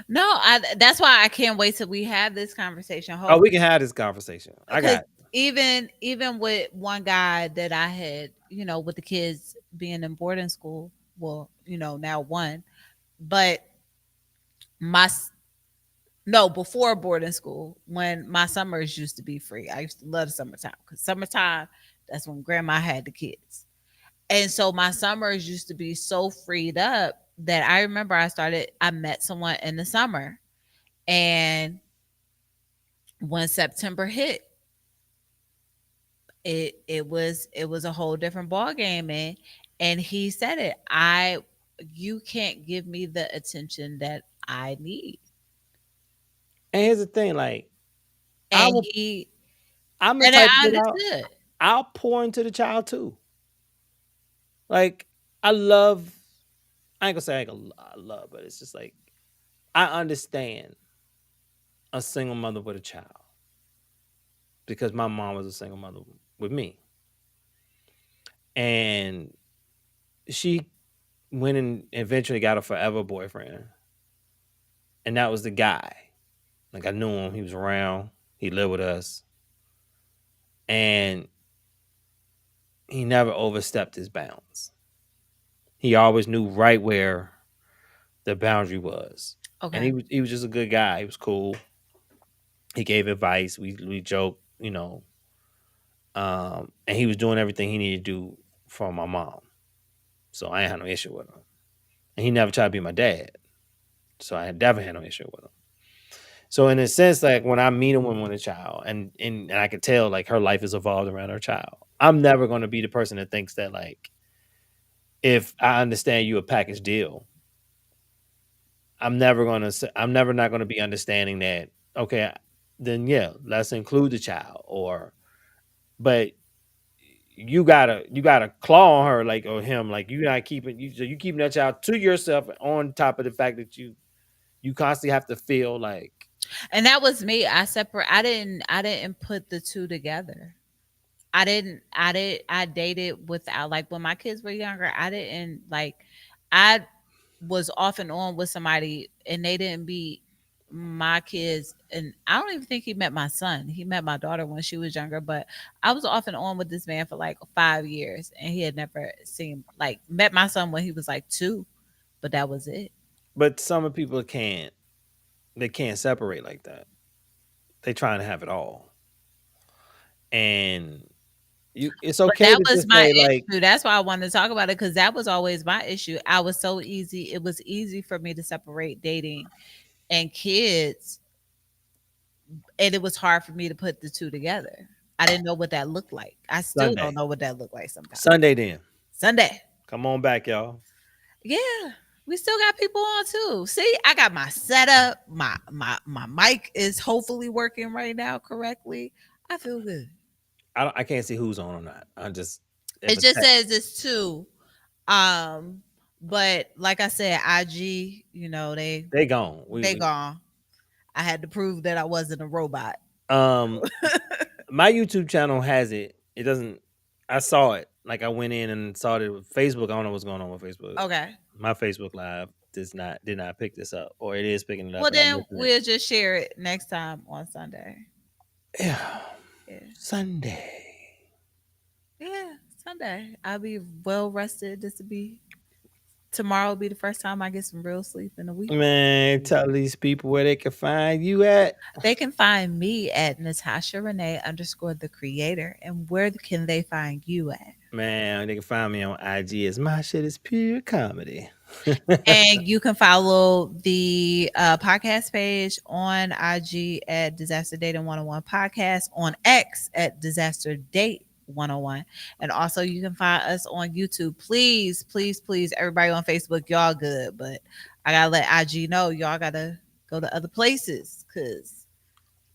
No, that's why I can't wait till we have this conversation. Oh, we can have this conversation. I Because got even with one guy that I had, with the kids being in boarding school, well, now one, but my no, before boarding school, when my summers used to be free. I used to love the summertime, because summertime, that's when grandma had the kids. And so my summers used to be so freed up that I remember I met someone in the summer. And when September hit, it was a whole different ball game, and he said it. You can't give me the attention that I need. And here's the thing, like, I And will I'm the type I of nigga, understood. I'll pour into the child too. Like, I love I ain't gonna say I love, but it's just like, I understand a single mother with a child because my mom was a single mother with me. And she went and eventually got a forever boyfriend. And that was the guy. Like, I knew him, he was around, he lived with us. And he never overstepped his bounds. He always knew right where the boundary was. And Okay. he was just a good guy. He was cool. He gave advice. We joked, And he was doing everything he needed to do for my mom. So I ain't had no issue with him. And he never tried to be my dad. So I definitely had no issue with him. So in a sense, like when I meet a woman with a child and I could tell like her life is evolved around her child, I'm never gonna be the person that thinks that like if I understand you a package deal, I'm never not gonna be understanding that, okay, then yeah, let's include the child or but you gotta claw on her like or him, like you not keeping you keeping that child to yourself on top of the fact that you constantly have to feel like And that was me. I didn't put the two together. I dated without, like, when my kids were younger, I didn't like I was off and on with somebody and they didn't be my kids, and I don't even think he met my son. He met my daughter when she was younger, but I was off and on with this man for like 5 years and he had never seen, like, met my son when he was like 2, but that was it. but some people can't separate like that. They trying to have it all. And it's But okay that to was just my say like issue. That's why I wanted to talk about it, because that was always my issue. I was so easy. It was easy for me to separate dating and kids, and it was hard for me to put the two together. I didn't know what that looked like. I still don't Sunday. know what that looked like sometimes. Sunday then. Sunday. Come on back, y'all. Yeah. We still got people on too. See, I got my setup. My mic is hopefully working right now correctly. I feel good. I can't see who's on or not. I just if It a just text, says it's two. Um, but like I said, IG, they gone. they gone. I had to prove that I wasn't a robot. Um my YouTube channel has it. It doesn't I saw it. Like I went in and saw it with Facebook. I don't know what's going on with Facebook. Okay. My Facebook live did not pick this up. Or it is picking it up Well, and I'm then missing it. we'll just share it next time on Sunday. Yeah. Yeah. Sunday. Yeah, Sunday. I'll be well rested. Tomorrow will be the first time I get some real sleep in a week. Man, tell these people where they can find you at. They can find me at Natasha Renee _ the creator. And where can they find you at? Man, they can find me on IG as my shit is pure comedy. And you can follow the podcast page on IG at Disaster Dating 101 Podcast, on X at Disaster Date 101. And also you can find us on YouTube. Please, please, please, everybody on Facebook, y'all good. But I gotta let IG know y'all gotta go to other places because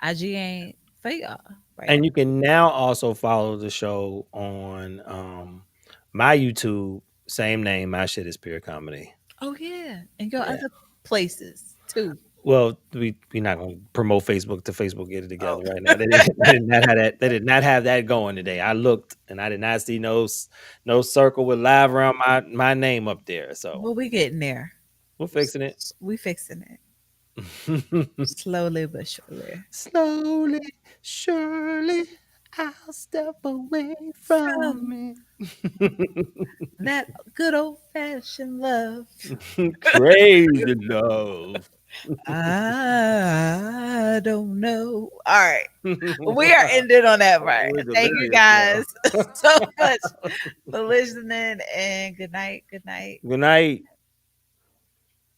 IG ain't for y'all right And now. you can now also follow the show on my YouTube, same name, my shit is pure comedy. Oh yeah. And your Yeah. other places too. Well, we not gonna promote Facebook to Facebook get it together Oh. right now. They did not have that going today. I looked and I did not see no circle with live around my name up there. So Well, we getting there. we're fixing it. We fixing it. Slowly but surely. Slowly, surely, I'll step away from From it. that good old fashioned love. Crazy love. I don't know. All right. We are ending on that part. We're Thank you delirious, guys so much for listening, and good night. Good night. Good night.